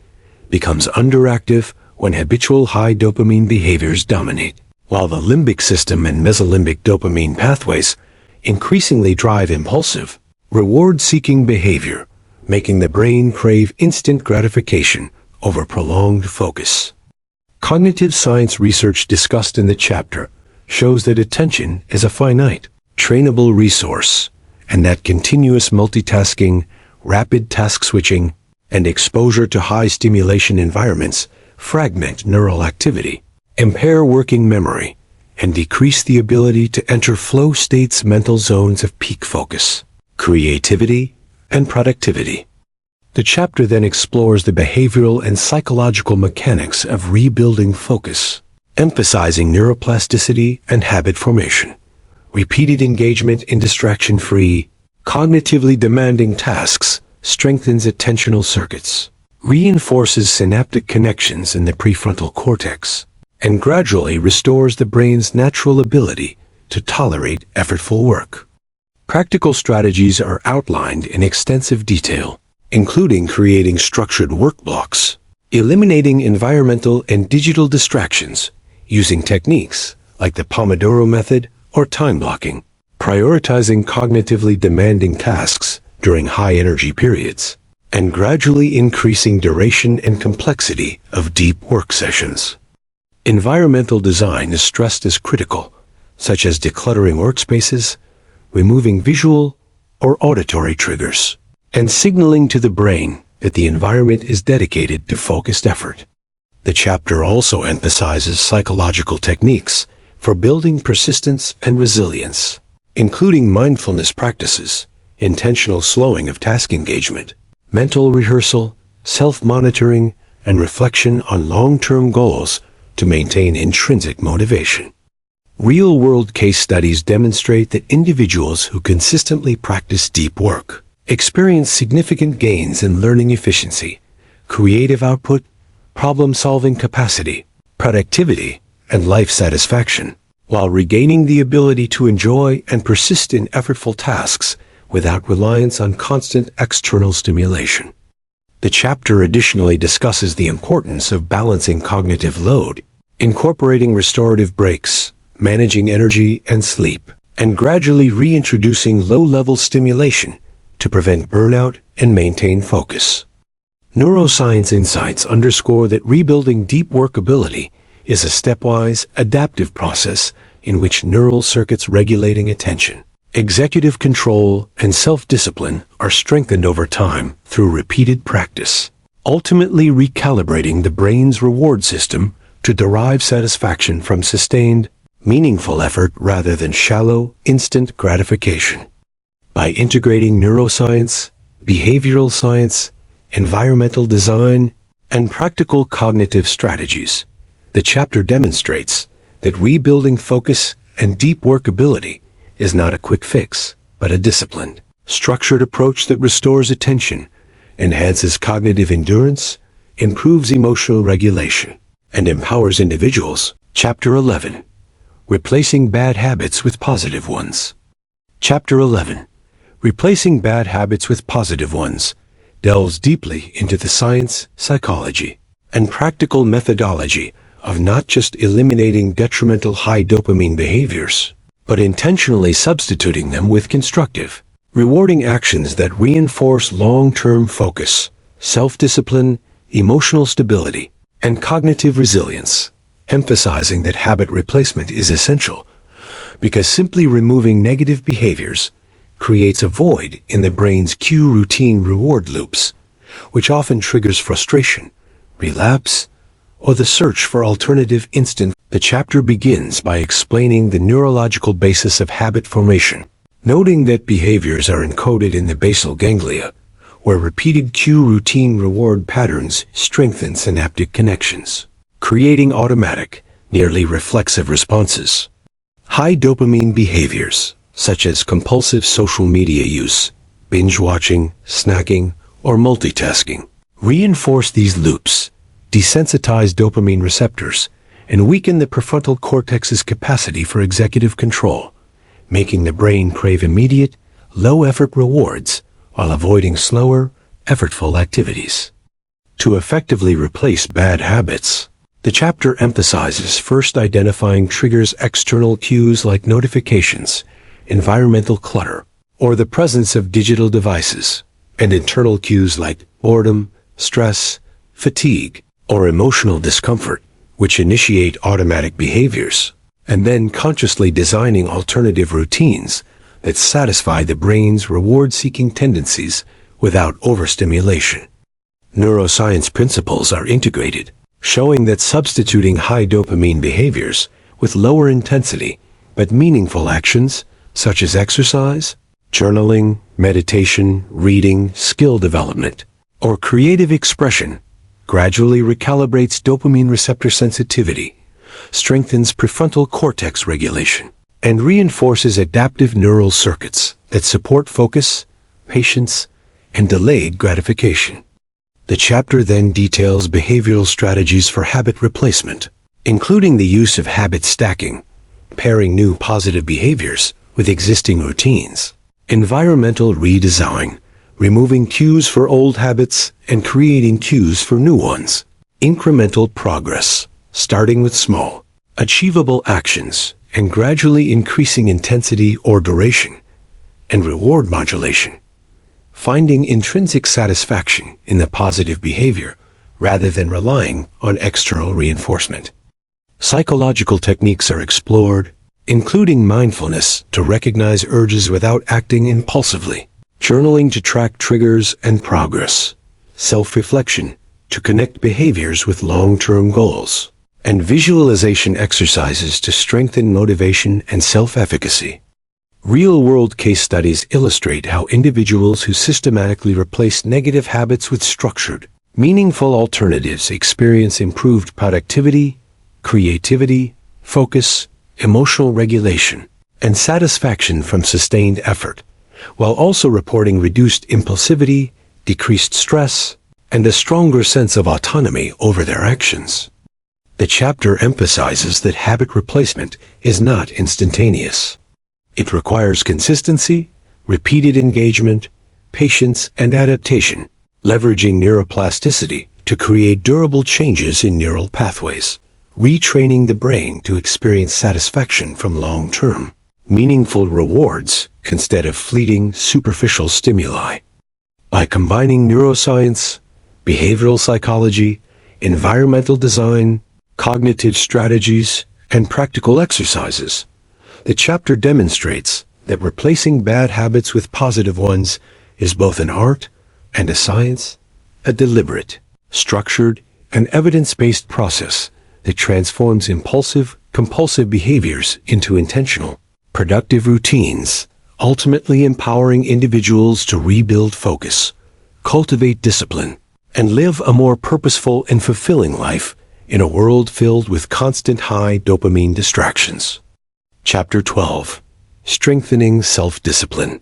becomes underactive when habitual high dopamine behaviors dominate, while the limbic system and mesolimbic dopamine pathways increasingly drive impulsive, reward-seeking behavior, making the brain crave instant gratification over prolonged focus. Cognitive science research discussed in the chapter shows that attention is a finite, trainable resource, and that continuous multitasking, rapid task switching, and exposure to high-stimulation environments fragment neural activity, impair working memory, and decrease the ability to enter flow states, mental zones of peak focus, creativity, and productivity. The chapter then explores the behavioral and psychological mechanics of rebuilding focus, emphasizing neuroplasticity and habit formation. Repeated engagement in distraction-free, cognitively demanding tasks strengthens attentional circuits, reinforces synaptic connections in the prefrontal cortex, and gradually restores the brain's natural ability to tolerate effortful work. Practical strategies are outlined in extensive detail, including creating structured work blocks, eliminating environmental and digital distractions, using techniques like the Pomodoro method or time blocking, prioritizing cognitively demanding tasks during high-energy periods, and gradually increasing duration and complexity of deep work sessions. Environmental design is stressed as critical, such as decluttering workspaces, removing visual or auditory triggers, and signaling to the brain that the environment is dedicated to focused effort. The chapter also emphasizes psychological techniques for building persistence and resilience, including mindfulness practices, intentional slowing of task engagement, mental rehearsal, self-monitoring, and reflection on long-term goals to maintain intrinsic motivation. Real-world case studies demonstrate that individuals who consistently practice deep work experience significant gains in learning efficiency, creative output, problem-solving capacity, productivity, and life satisfaction, while regaining the ability to enjoy and persist in effortful tasks without reliance on constant external stimulation. The chapter additionally discusses the importance of balancing cognitive load, incorporating restorative breaks, managing energy and sleep, and gradually reintroducing low-level stimulation to prevent burnout and maintain focus. Neuroscience insights underscore that rebuilding deep workability is a stepwise, adaptive process in which neural circuits regulating attention, executive control, and self-discipline are strengthened over time through repeated practice, ultimately recalibrating the brain's reward system to derive satisfaction from sustained, meaningful effort rather than shallow, instant gratification. By integrating neuroscience, behavioral science, environmental design, and practical cognitive strategies, the chapter demonstrates that rebuilding focus and deep workability is not a quick fix, but a disciplined, structured approach that restores attention, enhances cognitive endurance, improves emotional regulation, and empowers individuals. Chapter 11. Replacing Bad Habits with Positive Ones. Chapter 11. Replacing Bad Habits with Positive Ones delves deeply into the science, psychology, and practical methodology of not just eliminating detrimental high dopamine behaviors, but intentionally substituting them with constructive, rewarding actions that reinforce long-term focus, self-discipline, emotional stability, and cognitive resilience, emphasizing that habit replacement is essential because simply removing negative behaviors creates a void in the brain's cue routine reward loops, which often triggers frustration, relapse, or the search for alternative instant. The chapter begins by explaining the neurological basis of habit formation, noting that behaviors are encoded in the basal ganglia, where repeated cue routine reward patterns strengthen synaptic connections, creating automatic, nearly reflexive responses. High dopamine behaviors, such as compulsive social media use, binge watching, snacking, or multitasking, reinforce these loops, desensitize dopamine receptors, and weaken the prefrontal cortex's capacity for executive control, making the brain crave immediate, low-effort rewards while avoiding slower, effortful activities. To effectively replace bad habits, the chapter emphasizes first identifying triggers, external cues like notifications, environmental clutter, or the presence of digital devices, and internal cues like boredom, stress, fatigue, or emotional discomfort, which initiate automatic behaviors, and then consciously designing alternative routines that satisfy the brain's reward-seeking tendencies without overstimulation. Neuroscience principles are integrated, showing that substituting high dopamine behaviors with lower intensity but meaningful actions such as exercise, journaling, meditation, reading, skill development, or creative expression gradually recalibrates dopamine receptor sensitivity, strengthens prefrontal cortex regulation, and reinforces adaptive neural circuits that support focus, patience, and delayed gratification. The chapter then details behavioral strategies for habit replacement, including the use of habit stacking, pairing new positive behaviors with existing routines, environmental redesign, removing cues for old habits and creating cues for new ones, incremental progress, starting with small, achievable actions and gradually increasing intensity or duration, and reward modulation, finding intrinsic satisfaction in the positive behavior rather than relying on external reinforcement. Psychological techniques are explored, including mindfulness to recognize urges without acting impulsively, journaling to track triggers and progress, self-reflection to connect behaviors with long-term goals, and visualization exercises to strengthen motivation and self-efficacy. Real-world case studies illustrate how individuals who systematically replace negative habits with structured, meaningful alternatives experience improved productivity, creativity, focus, emotional regulation, and satisfaction from sustained effort, while also reporting reduced impulsivity, decreased stress, and a stronger sense of autonomy over their actions. The chapter emphasizes that habit replacement is not instantaneous. It requires consistency, repeated engagement, patience, and adaptation, leveraging neuroplasticity to create durable changes in neural pathways, retraining the brain to experience satisfaction from long-term, meaningful rewards instead of fleeting, superficial stimuli. By combining neuroscience, behavioral psychology, environmental design, cognitive strategies, and practical exercises, the chapter demonstrates that replacing bad habits with positive ones is both an art and a science, a deliberate, structured, and evidence-based process that transforms impulsive, compulsive behaviors into intentional, productive routines, ultimately empowering individuals to rebuild focus, cultivate discipline, and live a more purposeful and fulfilling life in a world filled with constant high dopamine distractions. Chapter 12. Strengthening Self-Discipline.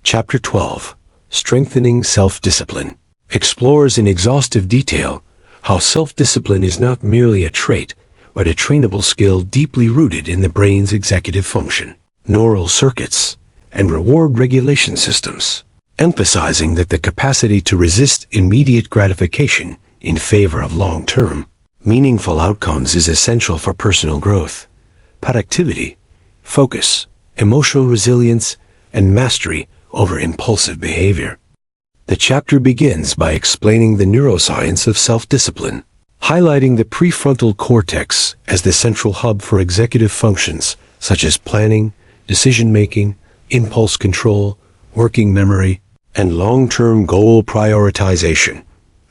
Chapter 12. Strengthening Self-Discipline explores in exhaustive detail how self-discipline is not merely a trait, but a trainable skill deeply rooted in the brain's executive function, neural circuits, and reward regulation systems, emphasizing that the capacity to resist immediate gratification in favor of long-term, meaningful outcomes is essential for personal growth, productivity, focus, emotional resilience, and mastery over impulsive behavior. The chapter begins by explaining the neuroscience of self-discipline, highlighting the prefrontal cortex as the central hub for executive functions such as planning, decision-making, impulse control, working memory, and long-term goal prioritization,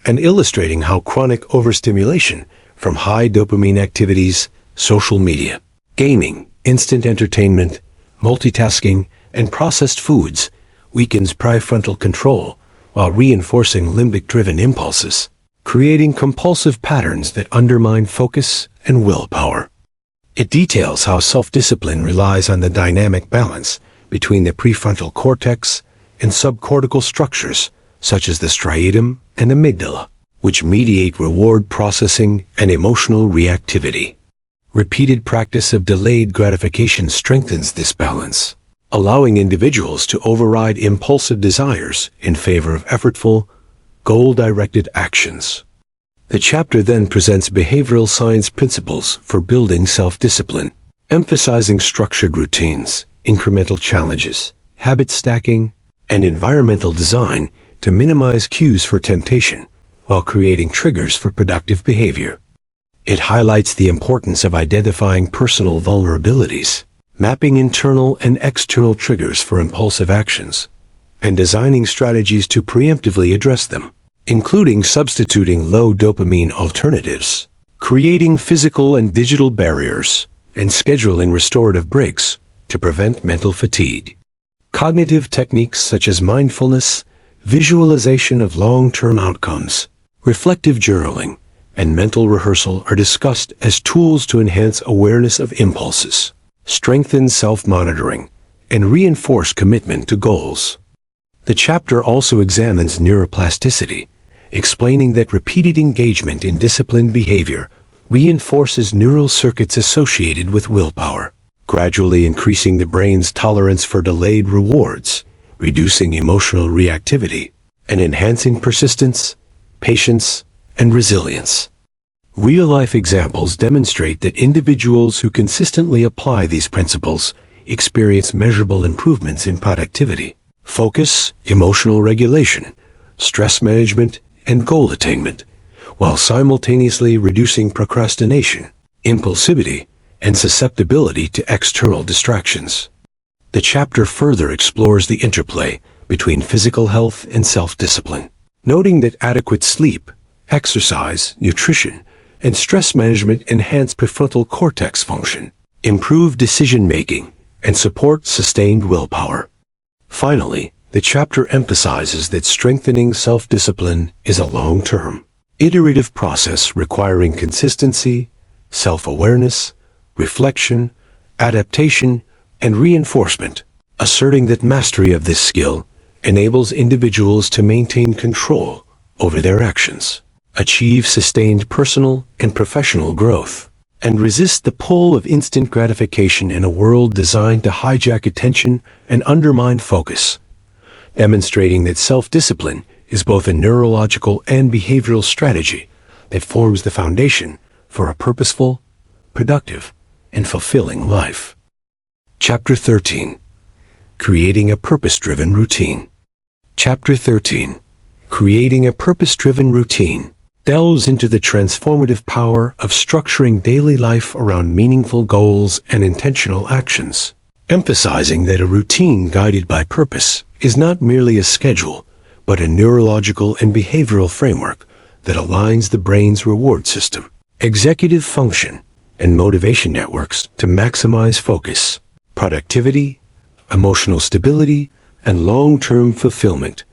and illustrating how chronic overstimulation from high dopamine activities, social media, gaming, instant entertainment, multitasking, and processed foods weakens prefrontal control while reinforcing limbic-driven impulses, creating compulsive patterns that undermine focus and willpower. It details how self-discipline relies on the dynamic balance between the prefrontal cortex and subcortical structures such as the striatum and amygdala, which mediate reward processing and emotional reactivity. Repeated practice of delayed gratification strengthens this balance, allowing individuals to override impulsive desires in favor of effortful, goal-directed actions. The chapter then presents behavioral science principles for building self-discipline, emphasizing structured routines, incremental challenges, habit stacking, and environmental design to minimize cues for temptation while creating triggers for productive behavior. It highlights the importance of identifying personal vulnerabilities, mapping internal and external triggers for impulsive actions, and designing strategies to preemptively address them, including substituting low dopamine alternatives, creating physical and digital barriers, and scheduling restorative breaks to prevent mental fatigue. Cognitive techniques such as mindfulness, visualization of long-term outcomes, reflective journaling, and mental rehearsal are discussed as tools to enhance awareness of impulses, strengthen self-monitoring, and reinforce commitment to goals. The chapter also examines neuroplasticity, explaining that repeated engagement in disciplined behavior reinforces neural circuits associated with willpower, gradually increasing the brain's tolerance for delayed rewards, reducing emotional reactivity, and enhancing persistence, patience, and resilience. Real-life examples demonstrate that individuals who consistently apply these principles experience measurable improvements in productivity, focus, emotional regulation, stress management, and goal attainment, while simultaneously reducing procrastination, impulsivity, and susceptibility to external distractions. The chapter further explores the interplay between physical health and self-discipline, noting that adequate sleep, exercise, nutrition, and stress management enhance prefrontal cortex function, improve decision-making, and support sustained willpower. Finally, the chapter emphasizes that strengthening self-discipline is a long-term, iterative process requiring consistency, self-awareness, reflection, adaptation, and reinforcement, asserting that mastery of this skill enables individuals to maintain control over their actions, achieve sustained personal and professional growth, and resist the pull of instant gratification in a world designed to hijack attention and undermine focus, demonstrating that self-discipline is both a neurological and behavioral strategy that forms the foundation for a purposeful, productive, and fulfilling life. Chapter 13. Creating a Purpose-Driven Routine. Chapter 13. Creating a Purpose-Driven Routine delves into the transformative power of structuring daily life around meaningful goals and intentional actions, emphasizing that a routine guided by purpose is not merely a schedule, but a neurological and behavioral framework that aligns the brain's reward system, executive function, and motivation networks to maximize focus, productivity, emotional stability, and long-term fulfillment,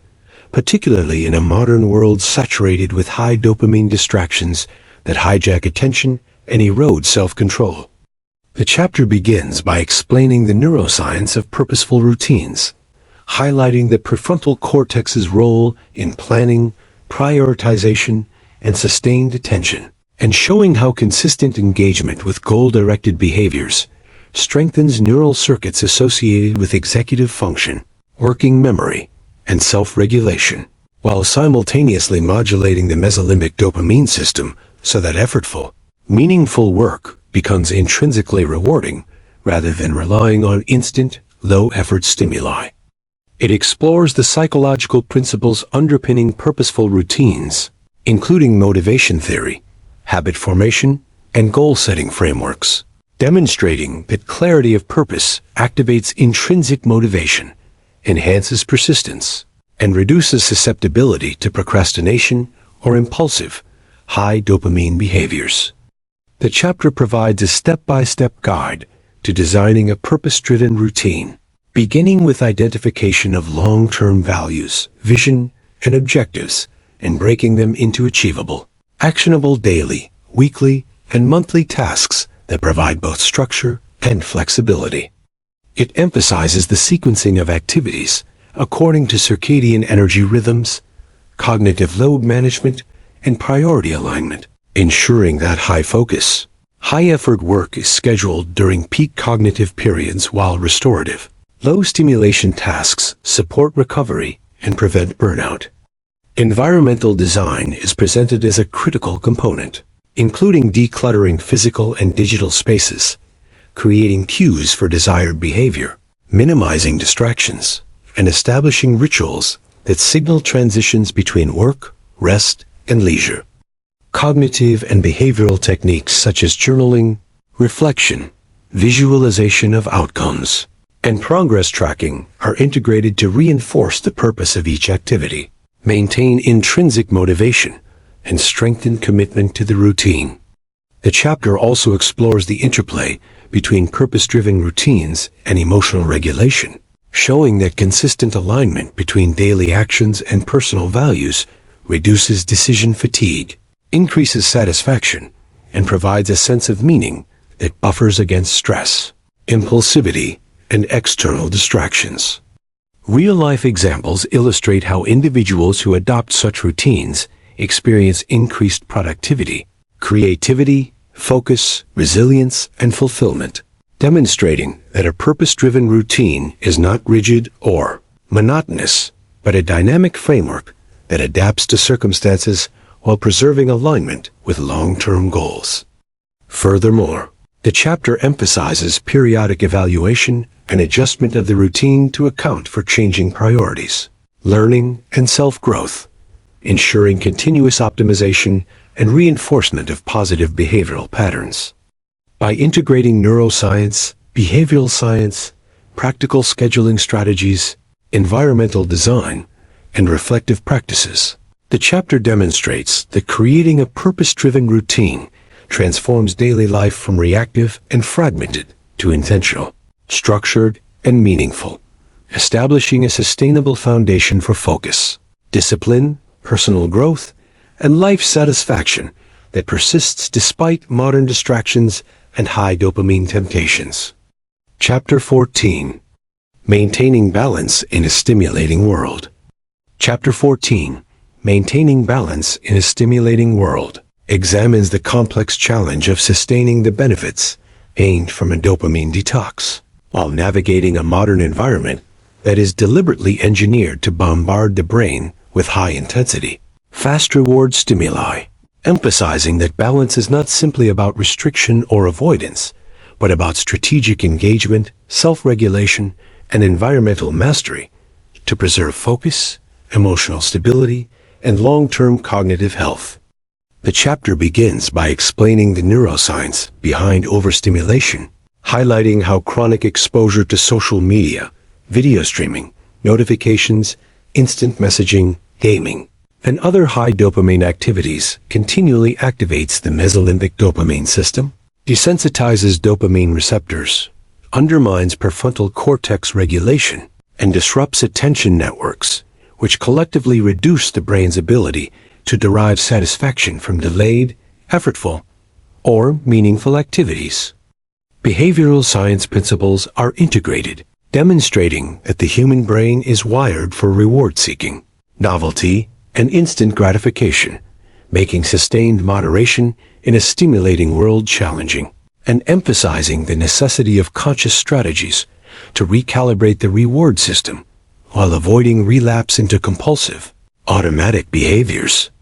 particularly in a modern world saturated with high dopamine distractions that hijack attention and erode self-control. The chapter begins by explaining the neuroscience of purposeful routines, highlighting the prefrontal cortex's role in planning, prioritization, and sustained attention, and showing how consistent engagement with goal-directed behaviors strengthens neural circuits associated with executive function, working memory, and self-regulation, while simultaneously modulating the mesolimbic dopamine system so that effortful, meaningful work becomes intrinsically rewarding rather than relying on instant, low-effort stimuli. It explores the psychological principles underpinning purposeful routines, including motivation theory, habit formation, and goal-setting frameworks, demonstrating that clarity of purpose activates intrinsic motivation, enhances persistence, and reduces susceptibility to procrastination or impulsive, high dopamine behaviors. The chapter provides a step-by-step guide to designing a purpose-driven routine, beginning with identification of long-term values, vision, and objectives, and breaking them into achievable, actionable daily, weekly, and monthly tasks that provide both structure and flexibility. It emphasizes the sequencing of activities according to circadian energy rhythms, cognitive load management, and priority alignment, ensuring that high-focus, high-effort work is scheduled during peak cognitive periods while restorative, low-stimulation tasks support recovery and prevent burnout. Environmental design is presented as a critical component, including decluttering physical and digital spaces, creating cues for desired behavior, minimizing distractions, and establishing rituals that signal transitions between work, rest, and leisure. Cognitive and behavioral techniques such as journaling, reflection, visualization of outcomes, and progress tracking are integrated to reinforce the purpose of each activity, maintain intrinsic motivation, and strengthen commitment to the routine. The chapter also explores the interplay between purpose-driven routines and emotional regulation, showing that consistent alignment between daily actions and personal values reduces decision fatigue, increases satisfaction, and provides a sense of meaning that buffers against stress, impulsivity, and external distractions. Real-life examples illustrate how individuals who adopt such routines experience increased productivity, creativity, focus, resilience, and fulfillment, demonstrating that a purpose-driven routine is not rigid or monotonous, but a dynamic framework that adapts to circumstances while preserving alignment with long-term goals. Furthermore, the chapter emphasizes periodic evaluation and adjustment of the routine to account for changing priorities, learning, and self-growth, ensuring continuous optimization and reinforcement of positive behavioral patterns. By integrating neuroscience, behavioral science, practical scheduling strategies, environmental design, and reflective practices, the chapter demonstrates that creating a purpose-driven routine transforms daily life from reactive and fragmented to intentional, structured, and meaningful, establishing a sustainable foundation for focus, discipline, personal growth, and life satisfaction that persists despite modern distractions and high dopamine temptations. Chapter 14. Maintaining Balance in a Stimulating World. Chapter 14. Maintaining Balance in a Stimulating World examines the complex challenge of sustaining the benefits gained from a dopamine detox, while navigating a modern environment that is deliberately engineered to bombard the brain with high-intensity, fast-reward stimuli, emphasizing that balance is not simply about restriction or avoidance, but about strategic engagement, self-regulation, and environmental mastery to preserve focus, emotional stability, and long-term cognitive health. The chapter begins by explaining the neuroscience behind overstimulation, highlighting how chronic exposure to social media, video streaming, notifications, instant messaging, gaming, and other high dopamine activities continually activates the mesolimbic dopamine system, desensitizes dopamine receptors, undermines prefrontal cortex regulation, and disrupts attention networks, which collectively reduce the brain's ability to derive satisfaction from delayed, effortful, or meaningful activities. Behavioral science principles are integrated, demonstrating that the human brain is wired for reward-seeking, novelty, and instant gratification, making sustained moderation in a stimulating world challenging, and emphasizing the necessity of conscious strategies to recalibrate the reward system while avoiding relapse into compulsive, automatic behaviors.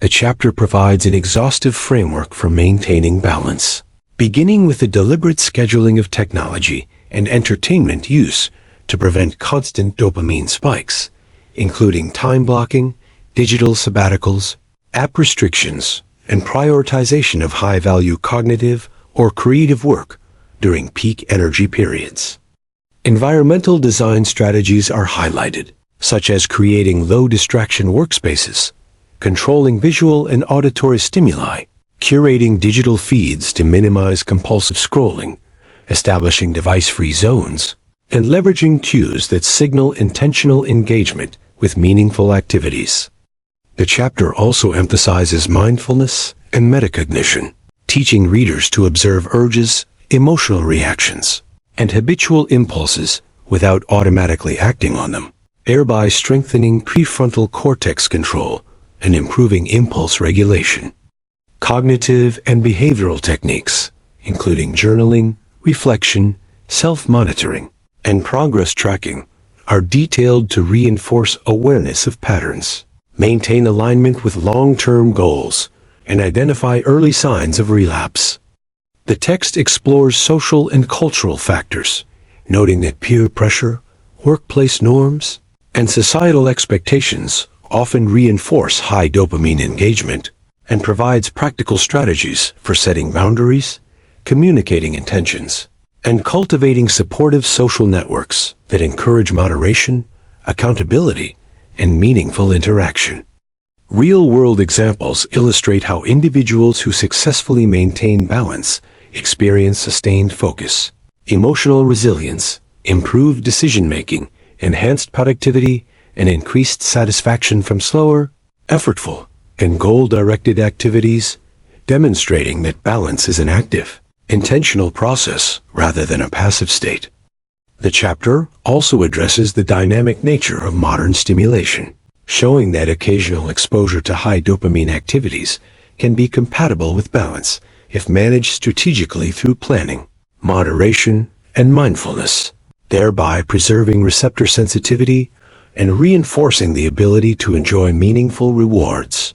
The chapter provides an exhaustive framework for maintaining balance, beginning with the deliberate scheduling of technology and entertainment use to prevent constant dopamine spikes, including time blocking, digital sabbaticals, app restrictions, and prioritization of high-value cognitive or creative work during peak energy periods. Environmental design strategies are highlighted, such as creating low-distraction workspaces, controlling visual and auditory stimuli, curating digital feeds to minimize compulsive scrolling, establishing device-free zones, and leveraging cues that signal intentional engagement with meaningful activities. The chapter also emphasizes mindfulness and metacognition, teaching readers to observe urges, emotional reactions, and habitual impulses without automatically acting on them, thereby strengthening prefrontal cortex control and improving impulse regulation. Cognitive and behavioral techniques, including journaling, reflection, self-monitoring, and progress tracking, are detailed to reinforce awareness of patterns, maintain alignment with long-term goals, and identify early signs of relapse. The text explores social and cultural factors, noting that peer pressure, workplace norms, and societal expectations often reinforce high dopamine engagement, and provides practical strategies for setting boundaries, communicating intentions, and cultivating supportive social networks that encourage moderation, accountability, and meaningful interaction. Real-world examples illustrate how individuals who successfully maintain balance experience sustained focus, emotional resilience, improved decision-making, enhanced productivity, and increased satisfaction from slower, effortful, and goal-directed activities, demonstrating that balance is an active, intentional process rather than a passive state. The chapter also addresses the dynamic nature of modern stimulation, showing that occasional exposure to high dopamine activities can be compatible with balance if managed strategically through planning, moderation, and mindfulness, thereby preserving receptor sensitivity and reinforcing the ability to enjoy meaningful rewards.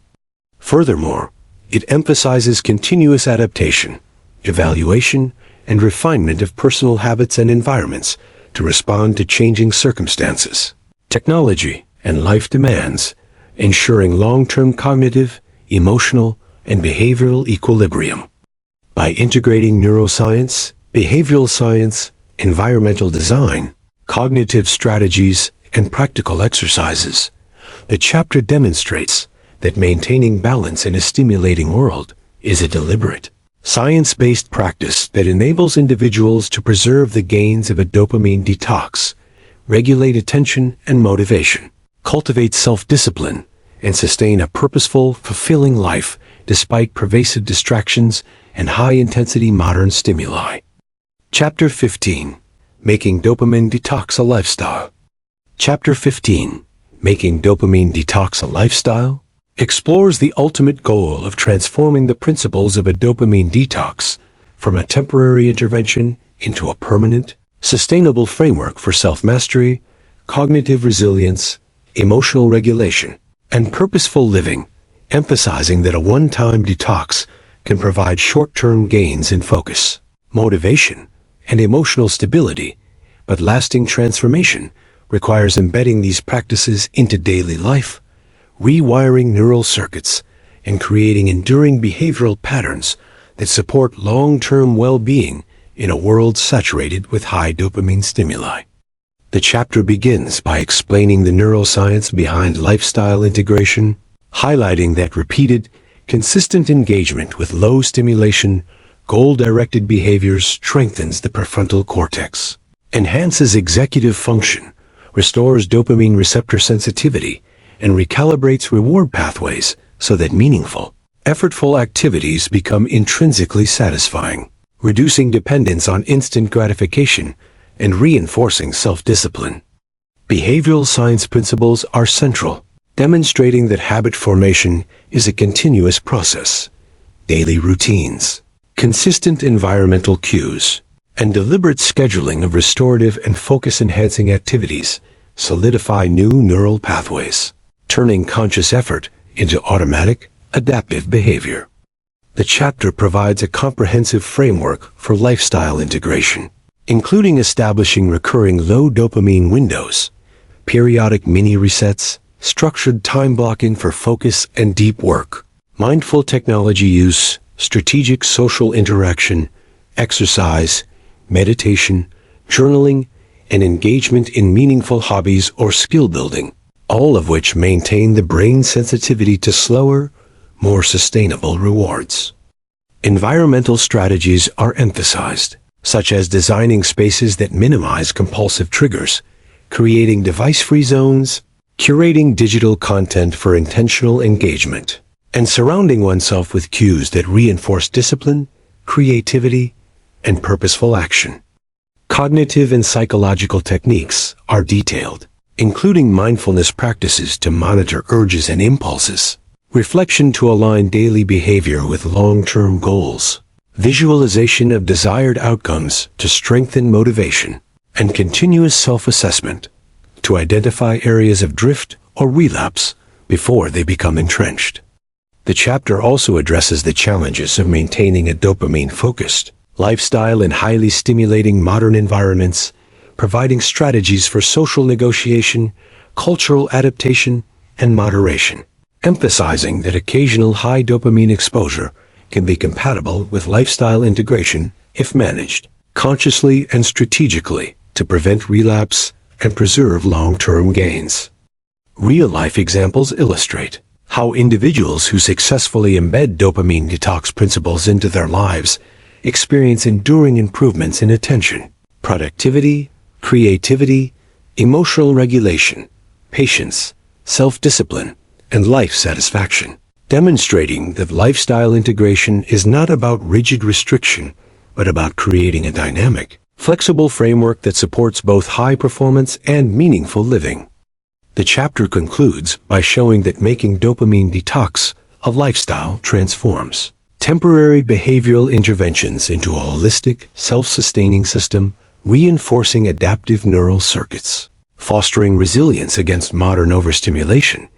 Furthermore, it emphasizes continuous adaptation, evaluation, and refinement of personal habits and environments to respond to changing circumstances, technology, and life demands, ensuring long-term cognitive, emotional, and behavioral equilibrium. By integrating neuroscience, behavioral science, environmental design, cognitive strategies, and practical exercises, the chapter demonstrates that maintaining balance in a stimulating world is a deliberate, science-based practice that enables individuals to preserve the gains of a dopamine detox, regulate attention and motivation, cultivate self-discipline, and sustain a purposeful, fulfilling life despite pervasive distractions and high-intensity modern stimuli. Chapter 15. Making Dopamine Detox a Lifestyle. Chapter 15. Making Dopamine Detox a Lifestyle explores the ultimate goal of transforming the principles of a dopamine detox from a temporary intervention into a permanent, sustainable framework for self-mastery, cognitive resilience, emotional regulation, and purposeful living, emphasizing that a one-time detox can provide short-term gains in focus, motivation, and emotional stability, but lasting transformation requires embedding these practices into daily life, rewiring neural circuits, and creating enduring behavioral patterns that support long-term well-being in a world saturated with high dopamine stimuli. The chapter begins by explaining the neuroscience behind lifestyle integration, highlighting that repeated, consistent engagement with low-stimulation, goal-directed behaviors strengthens the prefrontal cortex, enhances executive function, restores dopamine receptor sensitivity, and recalibrates reward pathways so that meaningful, effortful activities become intrinsically satisfying, reducing dependence on instant gratification and reinforcing self-discipline. Behavioral science principles are central, demonstrating that habit formation is a continuous process. Daily routines, consistent environmental cues, and deliberate scheduling of restorative and focus-enhancing activities solidify new neural pathways, turning conscious effort into automatic, adaptive behavior. The chapter provides a comprehensive framework for lifestyle integration, including establishing recurring low dopamine windows, periodic mini-resets, structured time blocking for focus and deep work, mindful technology use, strategic social interaction, exercise, meditation, journaling, and engagement in meaningful hobbies or skill building, all of which maintain the brain's sensitivity to slower, more sustainable rewards. Environmental strategies are emphasized, such as designing spaces that minimize compulsive triggers, creating device-free zones, curating digital content for intentional engagement, and surrounding oneself with cues that reinforce discipline, creativity, and purposeful action. Cognitive and psychological techniques are detailed, including mindfulness practices to monitor urges and impulses, reflection to align daily behavior with long-term goals, visualization of desired outcomes to strengthen motivation, and continuous self-assessment to identify areas of drift or relapse before they become entrenched. The chapter also addresses the challenges of maintaining a dopamine-focused lifestyle in highly stimulating modern environments, providing strategies for social negotiation, cultural adaptation, and moderation, emphasizing that occasional high dopamine exposure can be compatible with lifestyle integration if managed consciously and strategically to prevent relapse and preserve long-term gains. Real-life examples illustrate how individuals who successfully embed dopamine detox principles into their lives experience enduring improvements in attention, productivity, creativity, emotional regulation, patience, self-discipline, and life satisfaction, demonstrating that lifestyle integration is not about rigid restriction, but about creating a dynamic, flexible framework that supports both high performance and meaningful living. The chapter concludes by showing that making dopamine detox a lifestyle transforms temporary behavioral interventions into a holistic, self-sustaining system, reinforcing adaptive neural circuits, fostering resilience against modern overstimulation,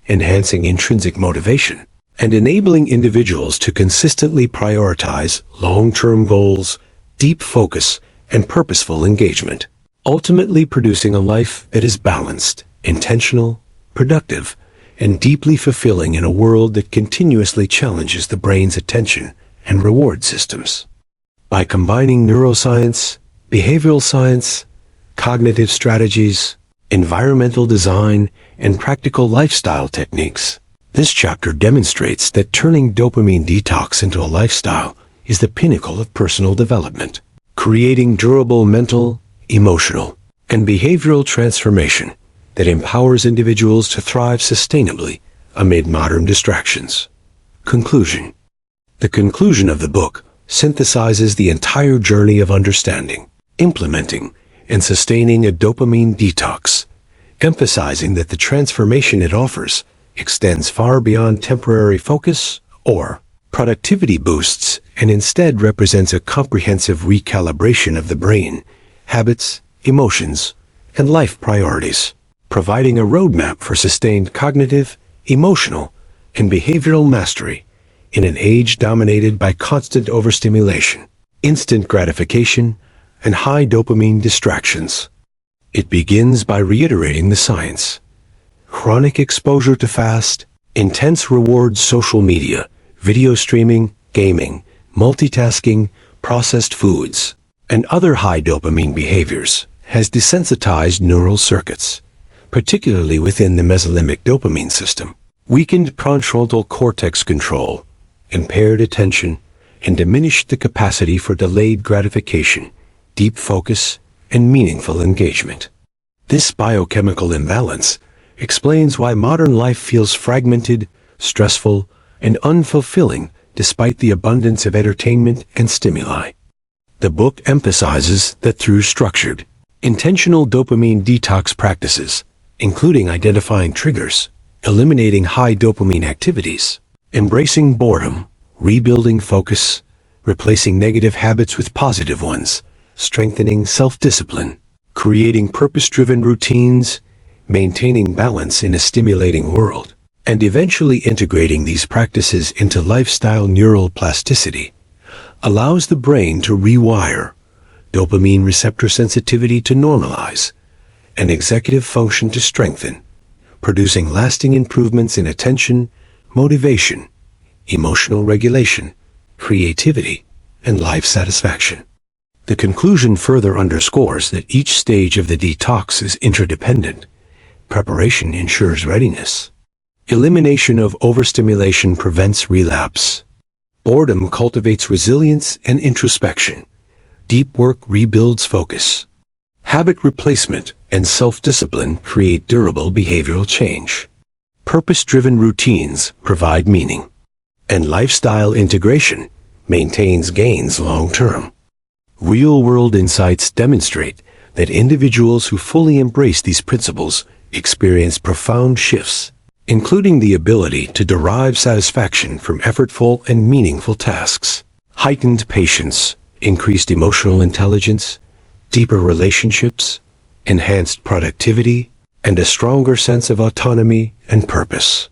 enhancing intrinsic motivation, and enabling individuals to consistently prioritize long-term goals, deep focus, and purposeful engagement, ultimately producing a life that is balanced, intentional, productive, and deeply fulfilling in a world that continuously challenges the brain's attention and reward systems. By combining neuroscience, behavioral science, cognitive strategies, environmental design, and practical lifestyle techniques, this chapter demonstrates that turning dopamine detox into a lifestyle is the pinnacle of personal development, creating durable mental, emotional, and behavioral transformation that empowers individuals to thrive sustainably amid modern distractions. Conclusion. The conclusion of the book synthesizes the entire journey of understanding, implementing, and sustaining a dopamine detox, emphasizing that the transformation it offers extends far beyond temporary focus or productivity boosts and instead represents a comprehensive recalibration of the brain, habits, emotions, and life priorities, providing a roadmap for sustained cognitive, emotional, and behavioral mastery in an age dominated by constant overstimulation, instant gratification, and high dopamine distractions. It begins by reiterating the science. Chronic exposure to fast, intense rewards, social media, video streaming, gaming, multitasking, processed foods, and other high dopamine behaviors has desensitized neural circuits, particularly within the mesolimbic dopamine system, weakened prefrontal cortex control, impaired attention, and diminished the capacity for delayed gratification, deep focus, and meaningful engagement. This biochemical imbalance explains why modern life feels fragmented, stressful, and unfulfilling despite the abundance of entertainment and stimuli. The book emphasizes that through structured, intentional dopamine detox practices, including identifying triggers, eliminating high dopamine activities, embracing boredom, rebuilding focus, replacing negative habits with positive ones, strengthening self-discipline, creating purpose-driven routines, maintaining balance in a stimulating world, and eventually integrating these practices into lifestyle neural plasticity allows the brain to rewire, dopamine receptor sensitivity to normalize, and executive function to strengthen, producing lasting improvements in attention, motivation, emotional regulation, creativity, and life satisfaction. The conclusion further underscores that each stage of the detox is interdependent. Preparation ensures readiness. Elimination of overstimulation prevents relapse. Boredom cultivates resilience and introspection. Deep work rebuilds focus. Habit replacement and self-discipline create durable behavioral change. Purpose-driven routines provide meaning. And lifestyle integration maintains gains long-term. Real-world insights demonstrate that individuals who fully embrace these principles experience profound shifts, including the ability to derive satisfaction from effortful and meaningful tasks, heightened patience, increased emotional intelligence, deeper relationships, enhanced productivity, and a stronger sense of autonomy and purpose.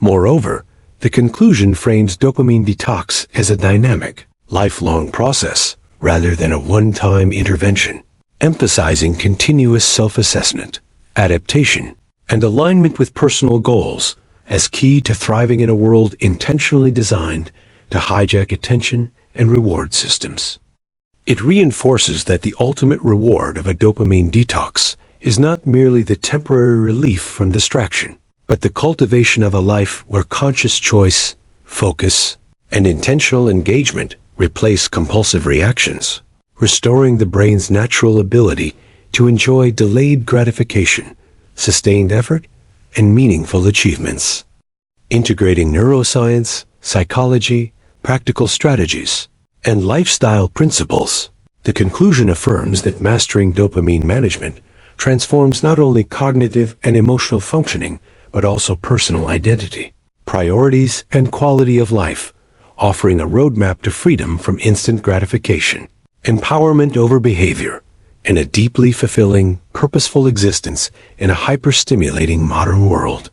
Moreover, the conclusion frames dopamine detox as a dynamic, lifelong process rather than a one-time intervention, emphasizing continuous self-assessment, adaptation, and alignment with personal goals as key to thriving in a world intentionally designed to hijack attention and reward systems. It reinforces that the ultimate reward of a dopamine detox is not merely the temporary relief from distraction, but the cultivation of a life where conscious choice, focus, and intentional engagement replace compulsive reactions, restoring the brain's natural ability to enjoy delayed gratification, sustained effort, and meaningful achievements. Integrating neuroscience, psychology, practical strategies, and lifestyle principles, the conclusion affirms that mastering dopamine management transforms not only cognitive and emotional functioning, but also personal identity, priorities, and quality of life, offering a roadmap to freedom from instant gratification, empowerment over behavior, and a deeply fulfilling, purposeful existence in a hyper-stimulating modern world.